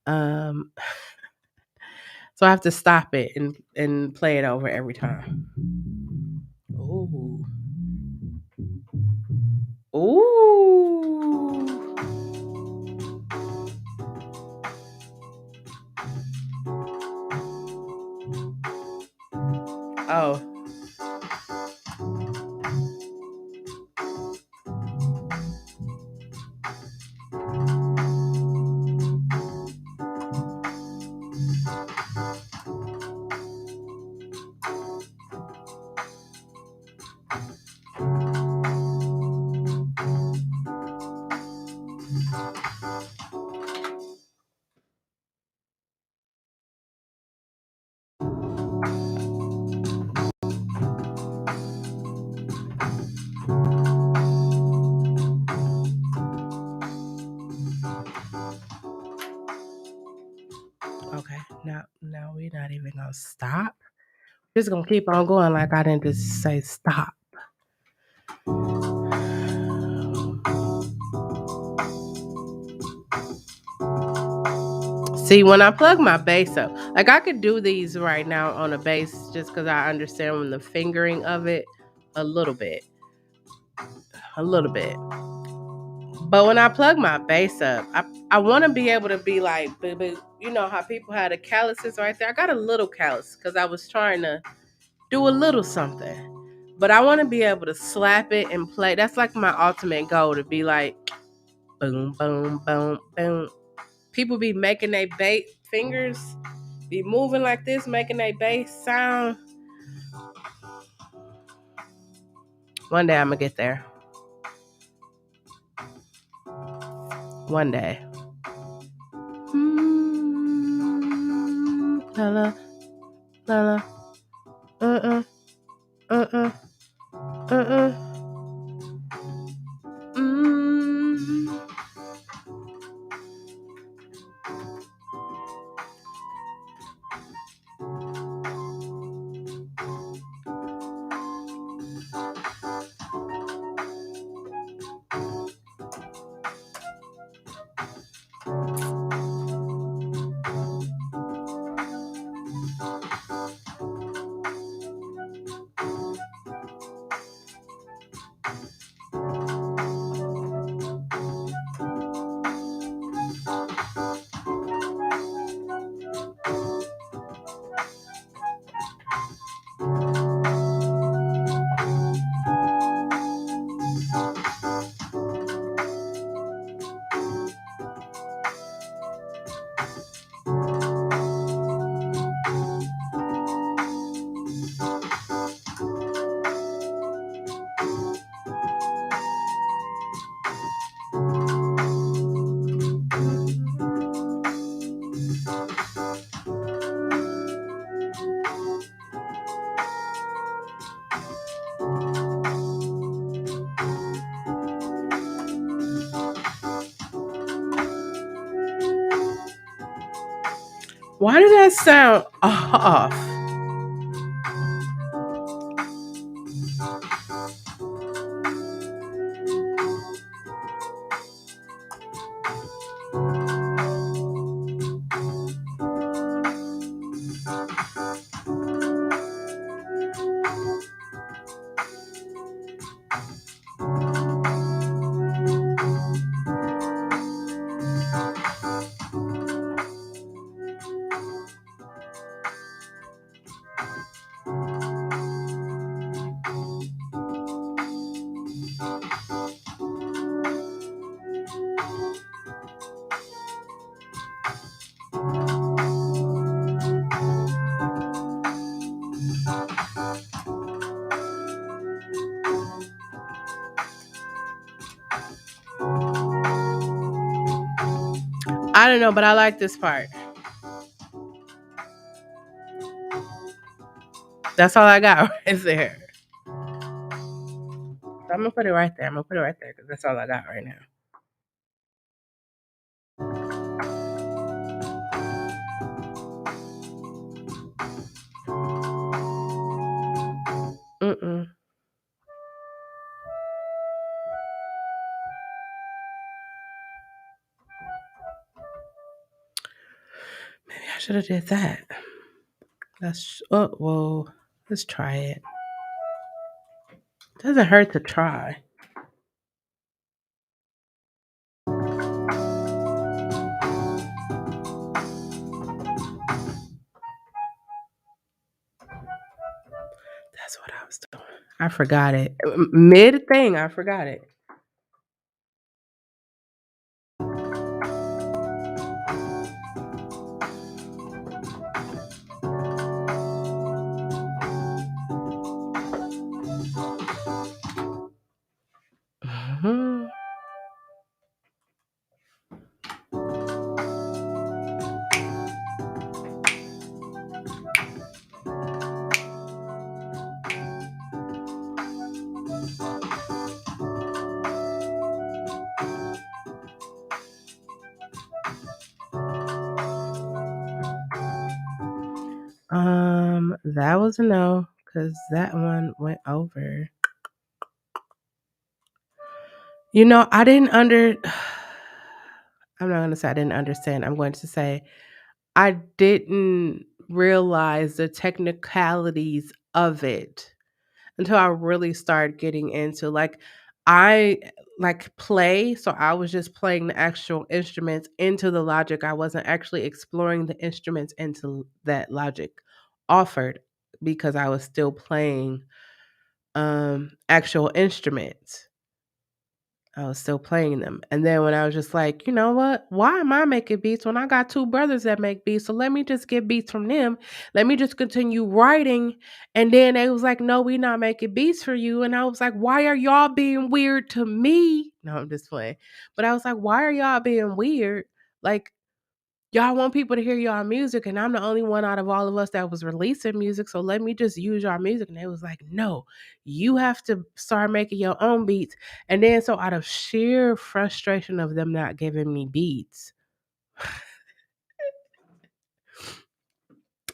Um, so I have to stop it and play it over every time. Ooh, ooh. Oh, okay. Now we're not even gonna stop. Just gonna keep on going like I didn't just say stop. See, when I plug my bass up, like I could do these right now on a bass just because I understand when the fingering of it a little bit. A little bit. But when I plug my bass up, I want to be able to be like, you know how people had the calluses right there? I got a little callus because I was trying to do a little something. But I want to be able to slap it and play. That's like my ultimate goal to be like, boom, boom, boom, boom. People be making their fingers be moving like this, making their bass sound. One day I'm going to get there. One day. La la la la. Uh uh. Mm. Why did that sound off? I don't know, but I like this part. That's all I got right there. So I'm gonna put it right there. I'm gonna put it right there because that's all I got right now. Mm-mm. Maybe I should have did that. Whoa. Let's try it. Doesn't hurt to try. That's what I was doing. I forgot it. Mid thing, I forgot it. Mhm. That was a no because that one went over. You know, I didn't I'm not gonna say I didn't understand. I'm going to say I didn't realize the technicalities of it until I really started getting into I play, so I was just playing the actual instruments into the logic. I wasn't actually exploring the instruments into that logic offered because I was still playing actual instruments. I was still playing them. And then when I was just like, you know what? Why am I making beats when I got two brothers that make beats? So let me just get beats from them. Let me just continue writing. And then they was like, no, we not making beats for you. And I was like, why are y'all being weird to me? No, I'm just playing. But I was like, why are y'all being weird? Like, y'all want people to hear y'all music, and I'm the only one out of all of us that was releasing music, so let me just use y'all music. And they was like, no, you have to start making your own beats. And then so out of sheer frustration of them not giving me beats,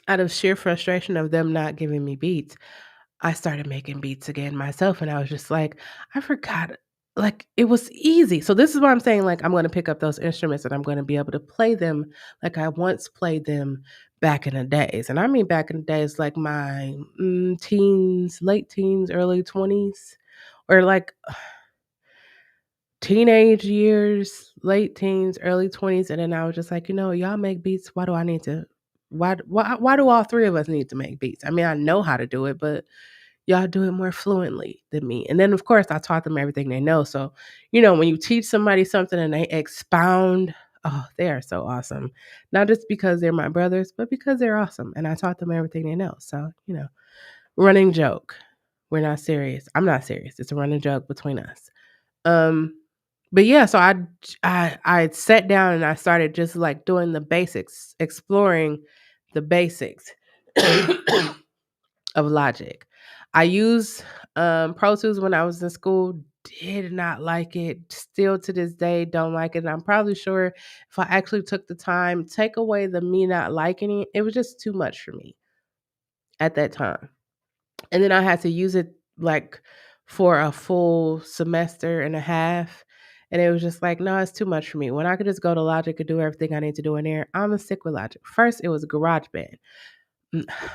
out of sheer frustration of them not giving me beats, I started making beats again myself. And I was just like, I forgot. Like it was easy. So this is what I'm saying. Like I'm going to pick up those instruments and I'm going to be able to play them like I once played them back in the days. And I mean back in the days, like my teens, late teens, early 20s, or like teenage years, late teens, early 20s. And then I was just like, y'all make beats. Why do I need to? Why do all three of us need to make beats? I mean, I know how to do it, but y'all do it more fluently than me. And then, of course, I taught them everything they know. So, when you teach somebody something and they expound, oh, they are so awesome. Not just because they're my brothers, but because they're awesome. And I taught them everything they know. So, running joke. We're not serious. I'm not serious. It's a running joke between us. Um, but yeah, so I sat down and I started just like doing the basics, exploring the basics of Logic. I used Pro Tools when I was in school. Did not like it. Still to this day, don't like it. And I'm probably sure if I actually took the time, take away the me not liking it, it was just too much for me at that time. And then I had to use it like for a full semester and a half. And it was just like, no, it's too much for me. When I could just go to Logic and do everything I need to do in there, I'm going to stick with Logic. First, it was GarageBand.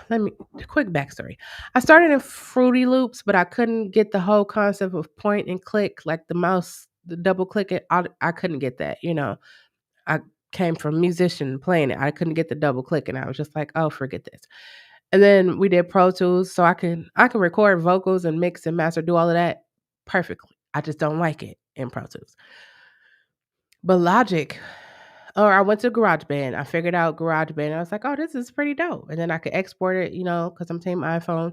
Let me quick backstory. I started in Fruity Loops, but I couldn't get the whole concept of point and click, like the mouse, the double click it. I couldn't get that. I came from musician playing it. I couldn't get the double click, and I was just like, oh, forget this. And then we did Pro Tools, so I can record vocals and mix and master, do all of that perfectly. I just don't like it in Pro Tools. But Logic, or I went to GarageBand. I figured out GarageBand. I was like, oh, this is pretty dope. And then I could export it, because I'm team iPhone,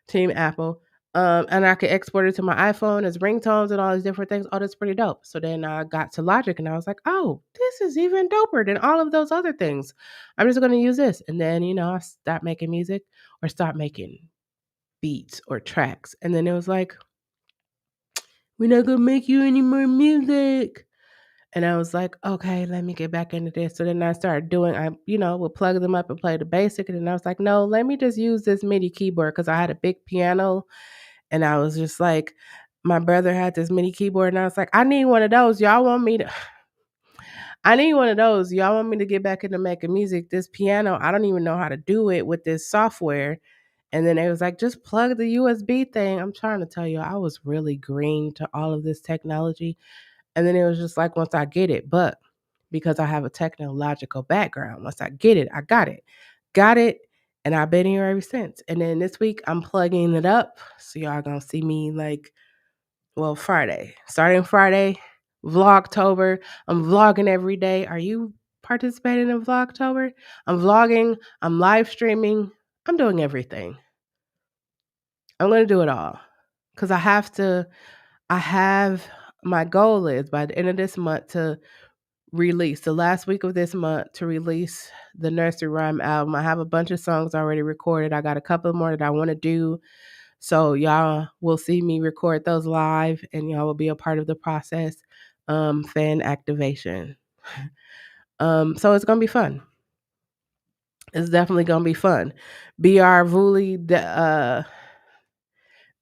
team Apple. And I could export it to my iPhone as ringtones and all these different things. Oh, that's pretty dope. So then I got to Logic and I was like, oh, this is even doper than all of those other things. I'm just going to use this. And then, I stopped making music or stopped making beats or tracks. And then it was like, we're not going to make you any more music. And I was like, okay, let me get back into this. So then I started would plug them up and play the basic. And then I was like, no, let me just use this MIDI keyboard because I had a big piano. And I was just like, my brother had this MIDI keyboard. And I was like, I need one of those. I need one of those. Y'all want me to get back into making music. This piano, I don't even know how to do it with this software. And then it was like, just plug the USB thing. I'm trying to tell you, I was really green to all of this technology. And then it was just like, once I get it, but because I have a technological background, once I get it, I got it. And I've been here ever since. And then this week I'm plugging it up. So y'all gonna see me Friday, starting Friday, Vlogtober. I'm vlogging every day. Are you participating in Vlogtober? I'm vlogging, I'm live streaming, I'm doing everything. I'm gonna do it all. Cause my goal is by the end of this month to release the last week of this month to release the nursery rhyme album. I have a bunch of songs already recorded. I got a couple more that I want to do. So y'all will see me record those live and y'all will be a part of the process. Fan activation. So it's gonna be fun. It's definitely gonna be fun. BR Vuli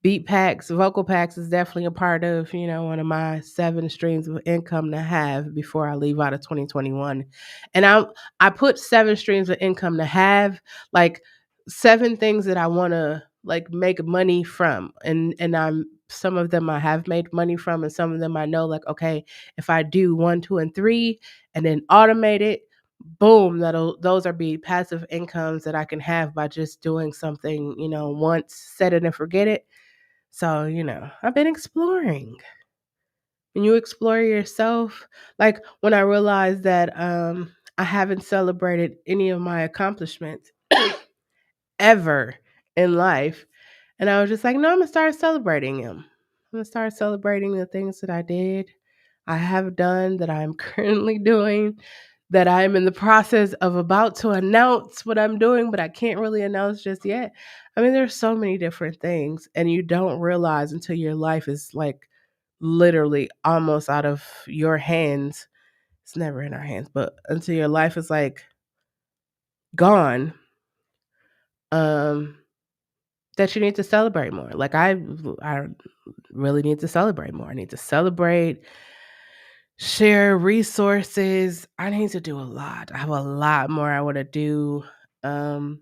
Beat packs, vocal packs is definitely a part of, one of my 7 streams of income to have before I leave out of 2021. And I put 7 streams of income to have, like 7 things that I want to like make money from. And I'm some of them I have made money from, and some of them I know like, okay, if I do 1, 2, and 3 and then automate it, boom, those are be passive incomes that I can have by just doing something, once, set it and forget it. So, I've been exploring. When you explore yourself, like when I realized that I haven't celebrated any of my accomplishments ever in life. And I was just like, no, I'm gonna start celebrating them. I'm gonna start celebrating the things that I did, I have done, that I'm currently doing, that I'm in the process of about to announce what I'm doing, but I can't really announce just yet. I mean, there's so many different things, and you don't realize until your life is like literally almost out of your hands. It's never in our hands, but until your life is like gone, um, that you need to celebrate more. Like I really need to celebrate more. I need to celebrate, share resources. I need to do a lot. I have a lot more I want to do. Um,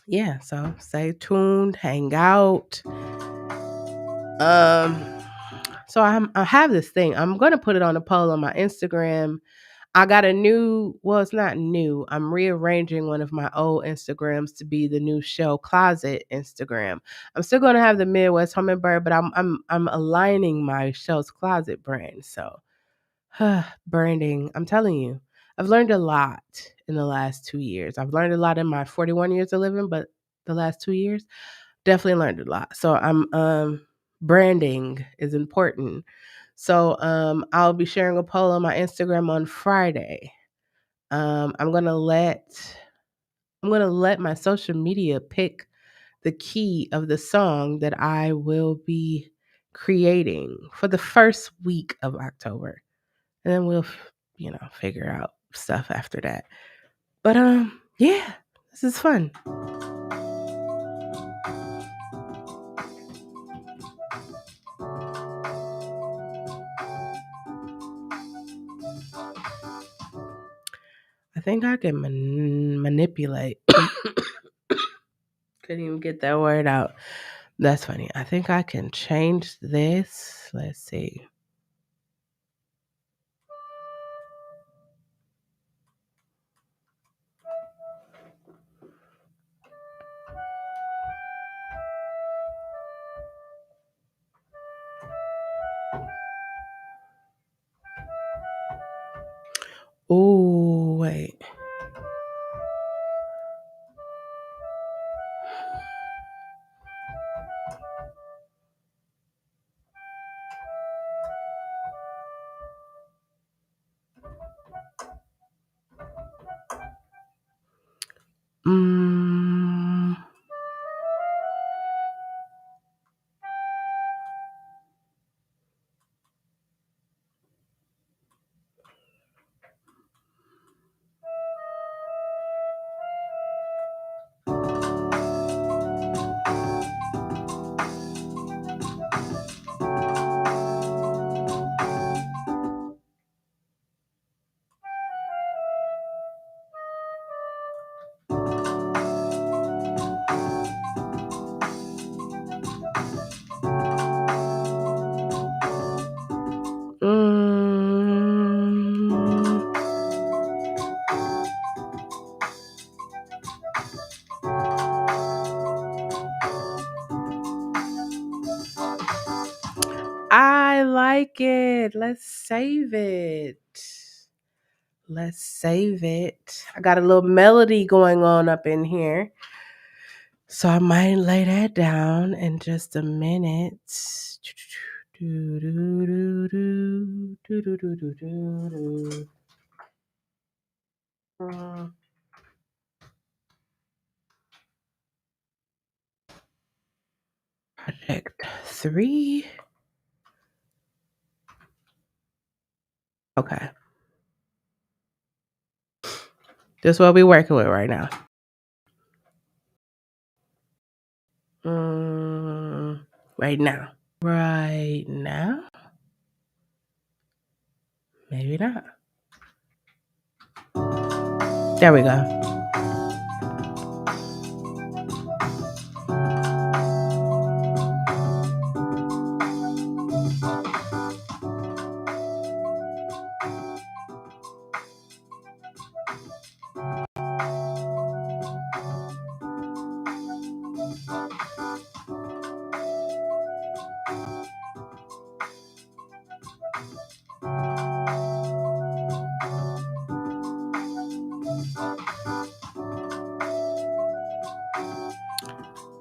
yeah, so stay tuned, hang out. Um, so I have this thing. I'm gonna put it on a poll on my Instagram. I got a new, well, it's not new. I'm rearranging one of my old Instagrams to be the new Shell Closet Instagram. I'm still gonna have the Midwsthumnbrd, but I'm aligning my Shell's Closet brand. So branding, I'm telling you, I've learned a lot in the last 2 years. I've learned a lot in my 41 years of living, but the last 2 years, definitely learned a lot. So I'm branding is important. So I'll be sharing a poll on my Instagram on Friday. I'm gonna let my social media pick the key of the song that I will be creating for the first week of October. And then we'll, figure out stuff after that. But yeah, this is fun. I think I can manipulate. Couldn't even get that word out. That's funny. I think I can change this. Let's see. Oh, wait. Mm, mm, I like it. Let's save it. Let's save it. I got a little melody going on up in here. So I might lay that down in just a minute. Project 3. Okay. That's what we're working with right now. Right now. Right now? Maybe not. There we go.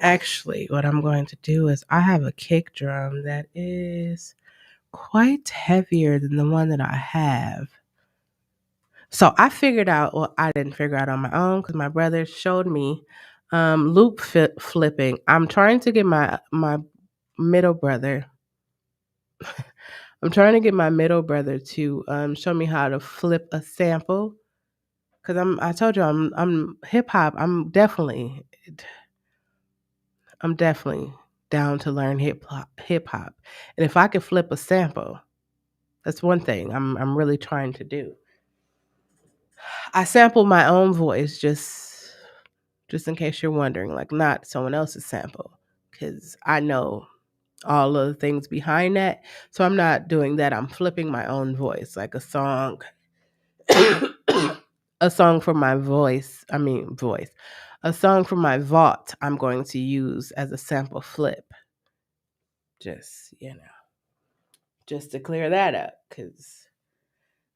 Actually, what I'm going to do is I have a kick drum that is quite heavier than the one that I have. So I figured out, well, I didn't figure out on my own because my brother showed me loop flipping. I'm trying to get my middle brother. I'm trying to get my middle brother to show me how to flip a sample because I told you I'm hip hop. I'm definitely down to learn hip hop, and if I could flip a sample, that's one thing I'm really trying to do. I sample my own voice just in case you're wondering, like not someone else's sample, because I know all of the things behind that. So I'm not doing that. I'm flipping my own voice, like a song, a song for my voice. I mean, voice, a song from my vault. I'm going to use as a sample flip, just just to clear that up, because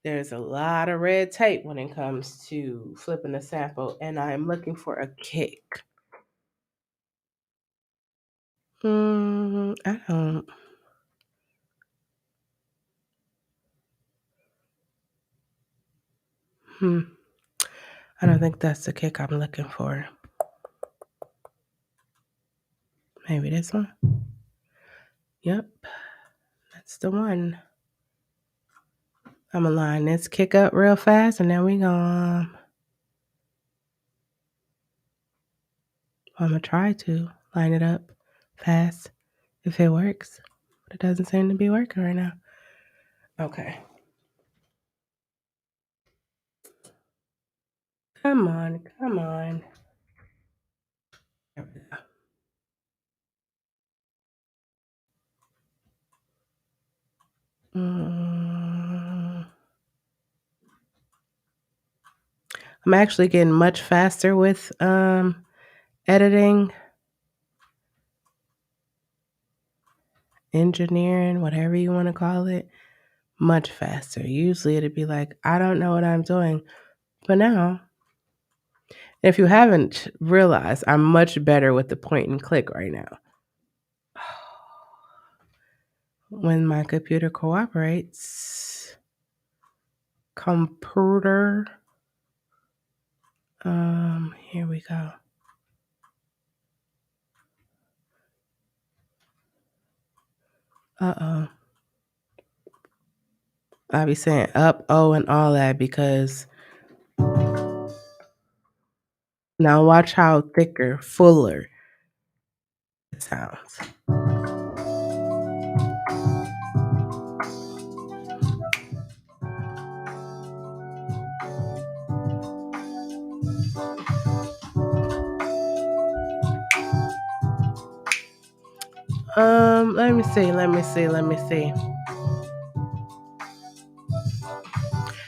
there's a lot of red tape when it comes to flipping a sample, and I am looking for a kick. I don't. Hmm. I don't think that's the kick I'm looking for. Maybe this one. Yep, that's the one. I'm gonna line this kick up real fast, and then we gonna. I'm gonna try to line it up fast if it works, but it doesn't seem to be working right now. Okay, come on, come on. There we go. Mm, I'm actually getting much faster with editing, engineering, whatever you want to call it. Much faster. Usually it'd be like, I don't know what I'm doing. But now, if you haven't realized, I'm much better with the point and click right now. When my computer cooperates, computer, here we go. Uh-oh. I be saying up, oh, and all that because now watch how thicker, fuller it sounds. Let me see.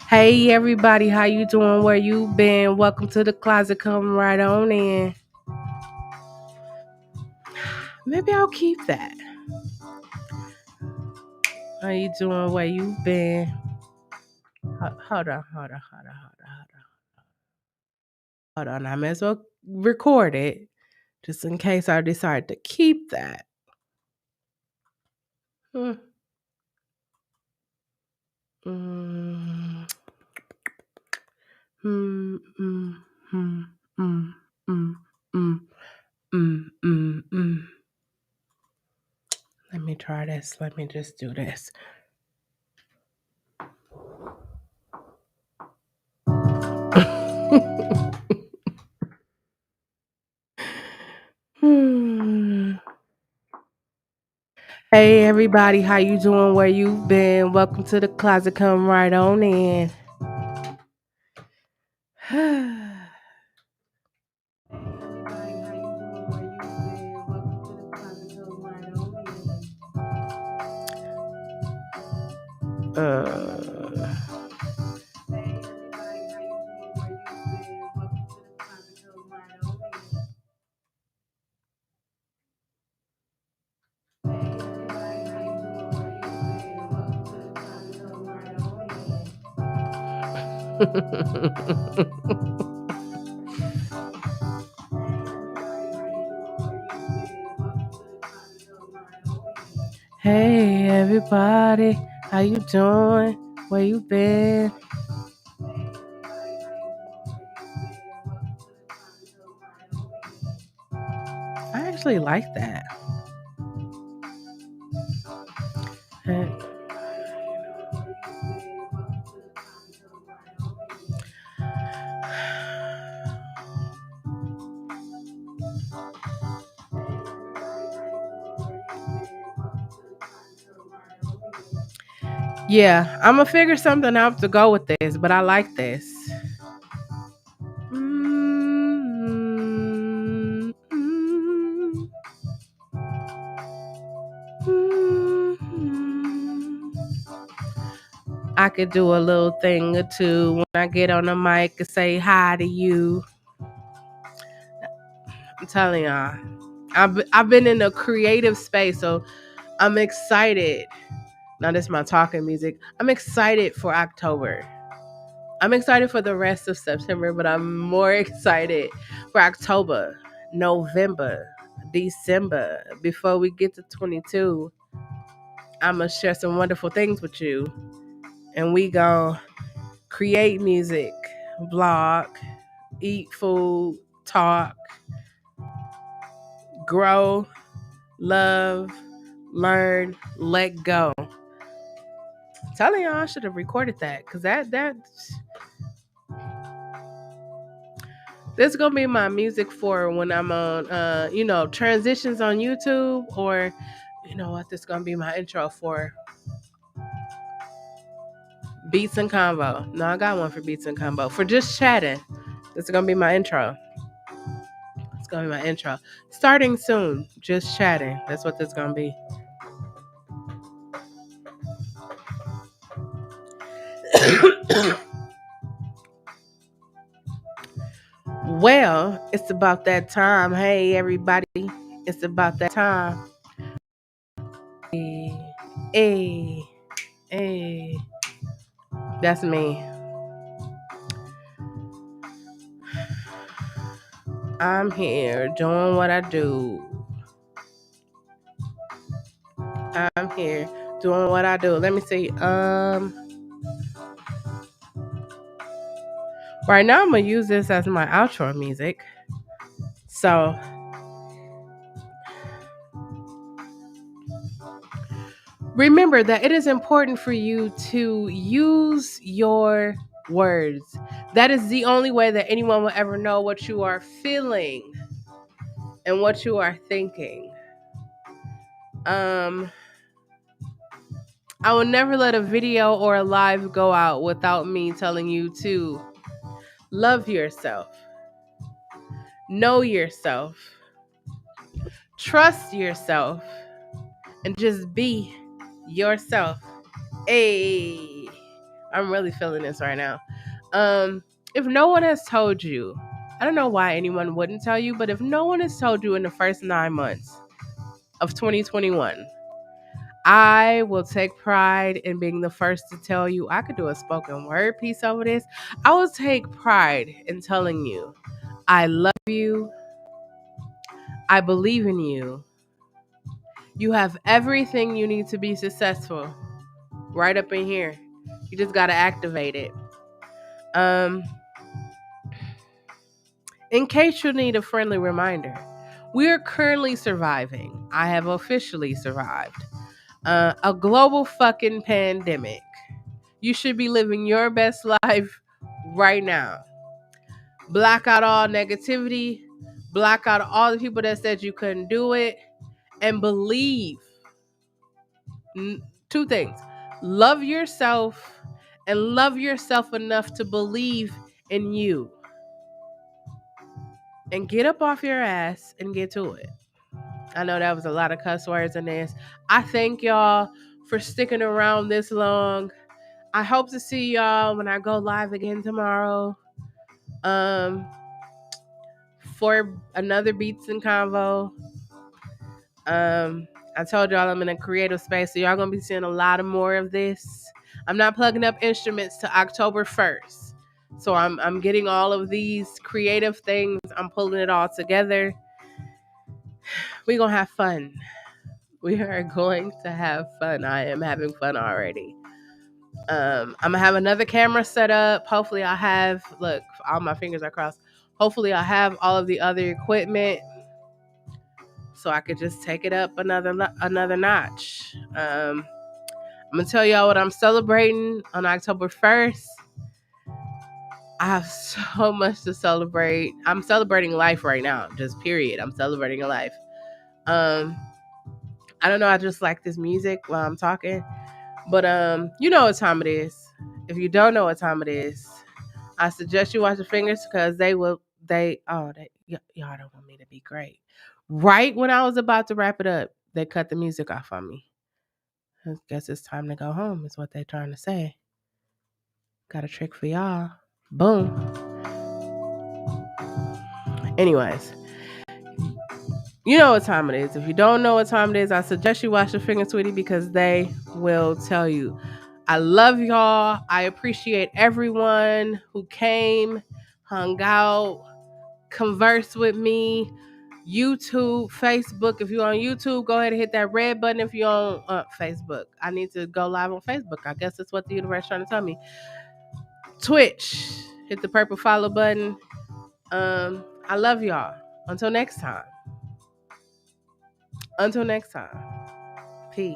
Hey everybody, how you doing? Where you been? Welcome to the closet. Come right on in. Maybe I'll keep that. How you doing? Where you been? Hold on. I may as well record it just in case I decide to keep that. Hmm. Mm, mm, mm, mm, mm, mm, mm, mm. Let me try this. Let me just do this. Hmm. Hey everybody, how you doing? Where you been? Welcome to the closet. Come right on in. uh, hey everybody, how you doing? Where you been? I actually like that. Yeah, I'm gonna figure something out to go with this, but I like this. Mm-hmm. Mm-hmm. I could do a little thing or two when I get on the mic and say hi to you. I'm telling y'all, I've been in a creative space, so I'm excited. Now this is my talking music. I'm excited for October. I'm excited for the rest of September, but I'm more excited for October, November, December. Before we get to 22, I'm gonna share some wonderful things with you, and we gonna create music, vlog, eat food, talk, grow, love, learn, let go. I'm telling y'all, I should have recorded that because that this is gonna be my music for when I'm on transitions on YouTube, or you know what, this is gonna be my intro for Beatz Convo. No, I got one for Beatz Convo. For just chatting. This is gonna be my intro. It's gonna be my intro. Starting soon. Just chatting. That's what this is gonna be. Well, it's about that time. Hey everybody. It's about that time. Hey, hey, hey. That's me. I'm here doing what I do. I'm here doing what I do. Let me see. Right now I'm gonna use this as my outro music. So remember that it is important for you to use your words. That is the only way that anyone will ever know what you are feeling and what you are thinking. I will never let a video or a live go out without me telling you to love yourself, know yourself, trust yourself, and just be yourself. Hey, I'm really feeling this right now. If no one has told you, I don't know why anyone wouldn't tell you, but if no one has told you in the first 9 months of 2021, I will take pride in being the first to tell you. I could do a spoken word piece over this. I will take pride in telling you, I love you. I believe in you. You have everything you need to be successful right up in here. You just got to activate it. In case you need a friendly reminder, we are currently surviving. I have officially survived a global fucking pandemic. You should be living your best life right now. Block out all negativity, block out all the people that said you couldn't do it, and believe Two things. Love yourself and love yourself enough to believe in you. And get up off your ass and get to it. I know that was a lot of cuss words in this. I thank y'all for sticking around this long. I hope to see y'all when I go live again tomorrow. For another Beatz Convo. I told y'all I'm in a creative space, so y'all gonna be seeing a lot of more of this. I'm not plugging up instruments to October 1st. So I'm getting all of these creative things. I'm pulling it all together. We're gonna have fun. We are going to have fun. I am having fun already. I'm gonna have another camera set up. Hopefully I'll have, look, all my fingers are crossed. Hopefully I'll have all of the other equipment so I could just take it up another notch. I'm gonna tell y'all what I'm celebrating on October 1st. I have so much to celebrate. I'm celebrating life right now, just period. I'm celebrating a life. I don't know, I just like this music while I'm talking. But you know what time it is. If you don't know what time it is, I suggest you watch the fingers because y'all don't want me to be great. Right when I was about to wrap it up, they cut the music off on me. I guess it's time to go home, is what they're trying to say. Got a trick for y'all. Boom. Anyways, you know what time it is. If you don't know what time it is, I suggest you watch the finger, sweetie, because they will tell you. I love y'all. I appreciate everyone who came, hung out, conversed with me. YouTube, Facebook. If you're on YouTube, go ahead and hit that red button. If you're on Facebook, I need to go live on Facebook. I guess that's what the universe is trying to tell me. Twitch, hit the purple follow button. I love y'all. Until next time. Peace.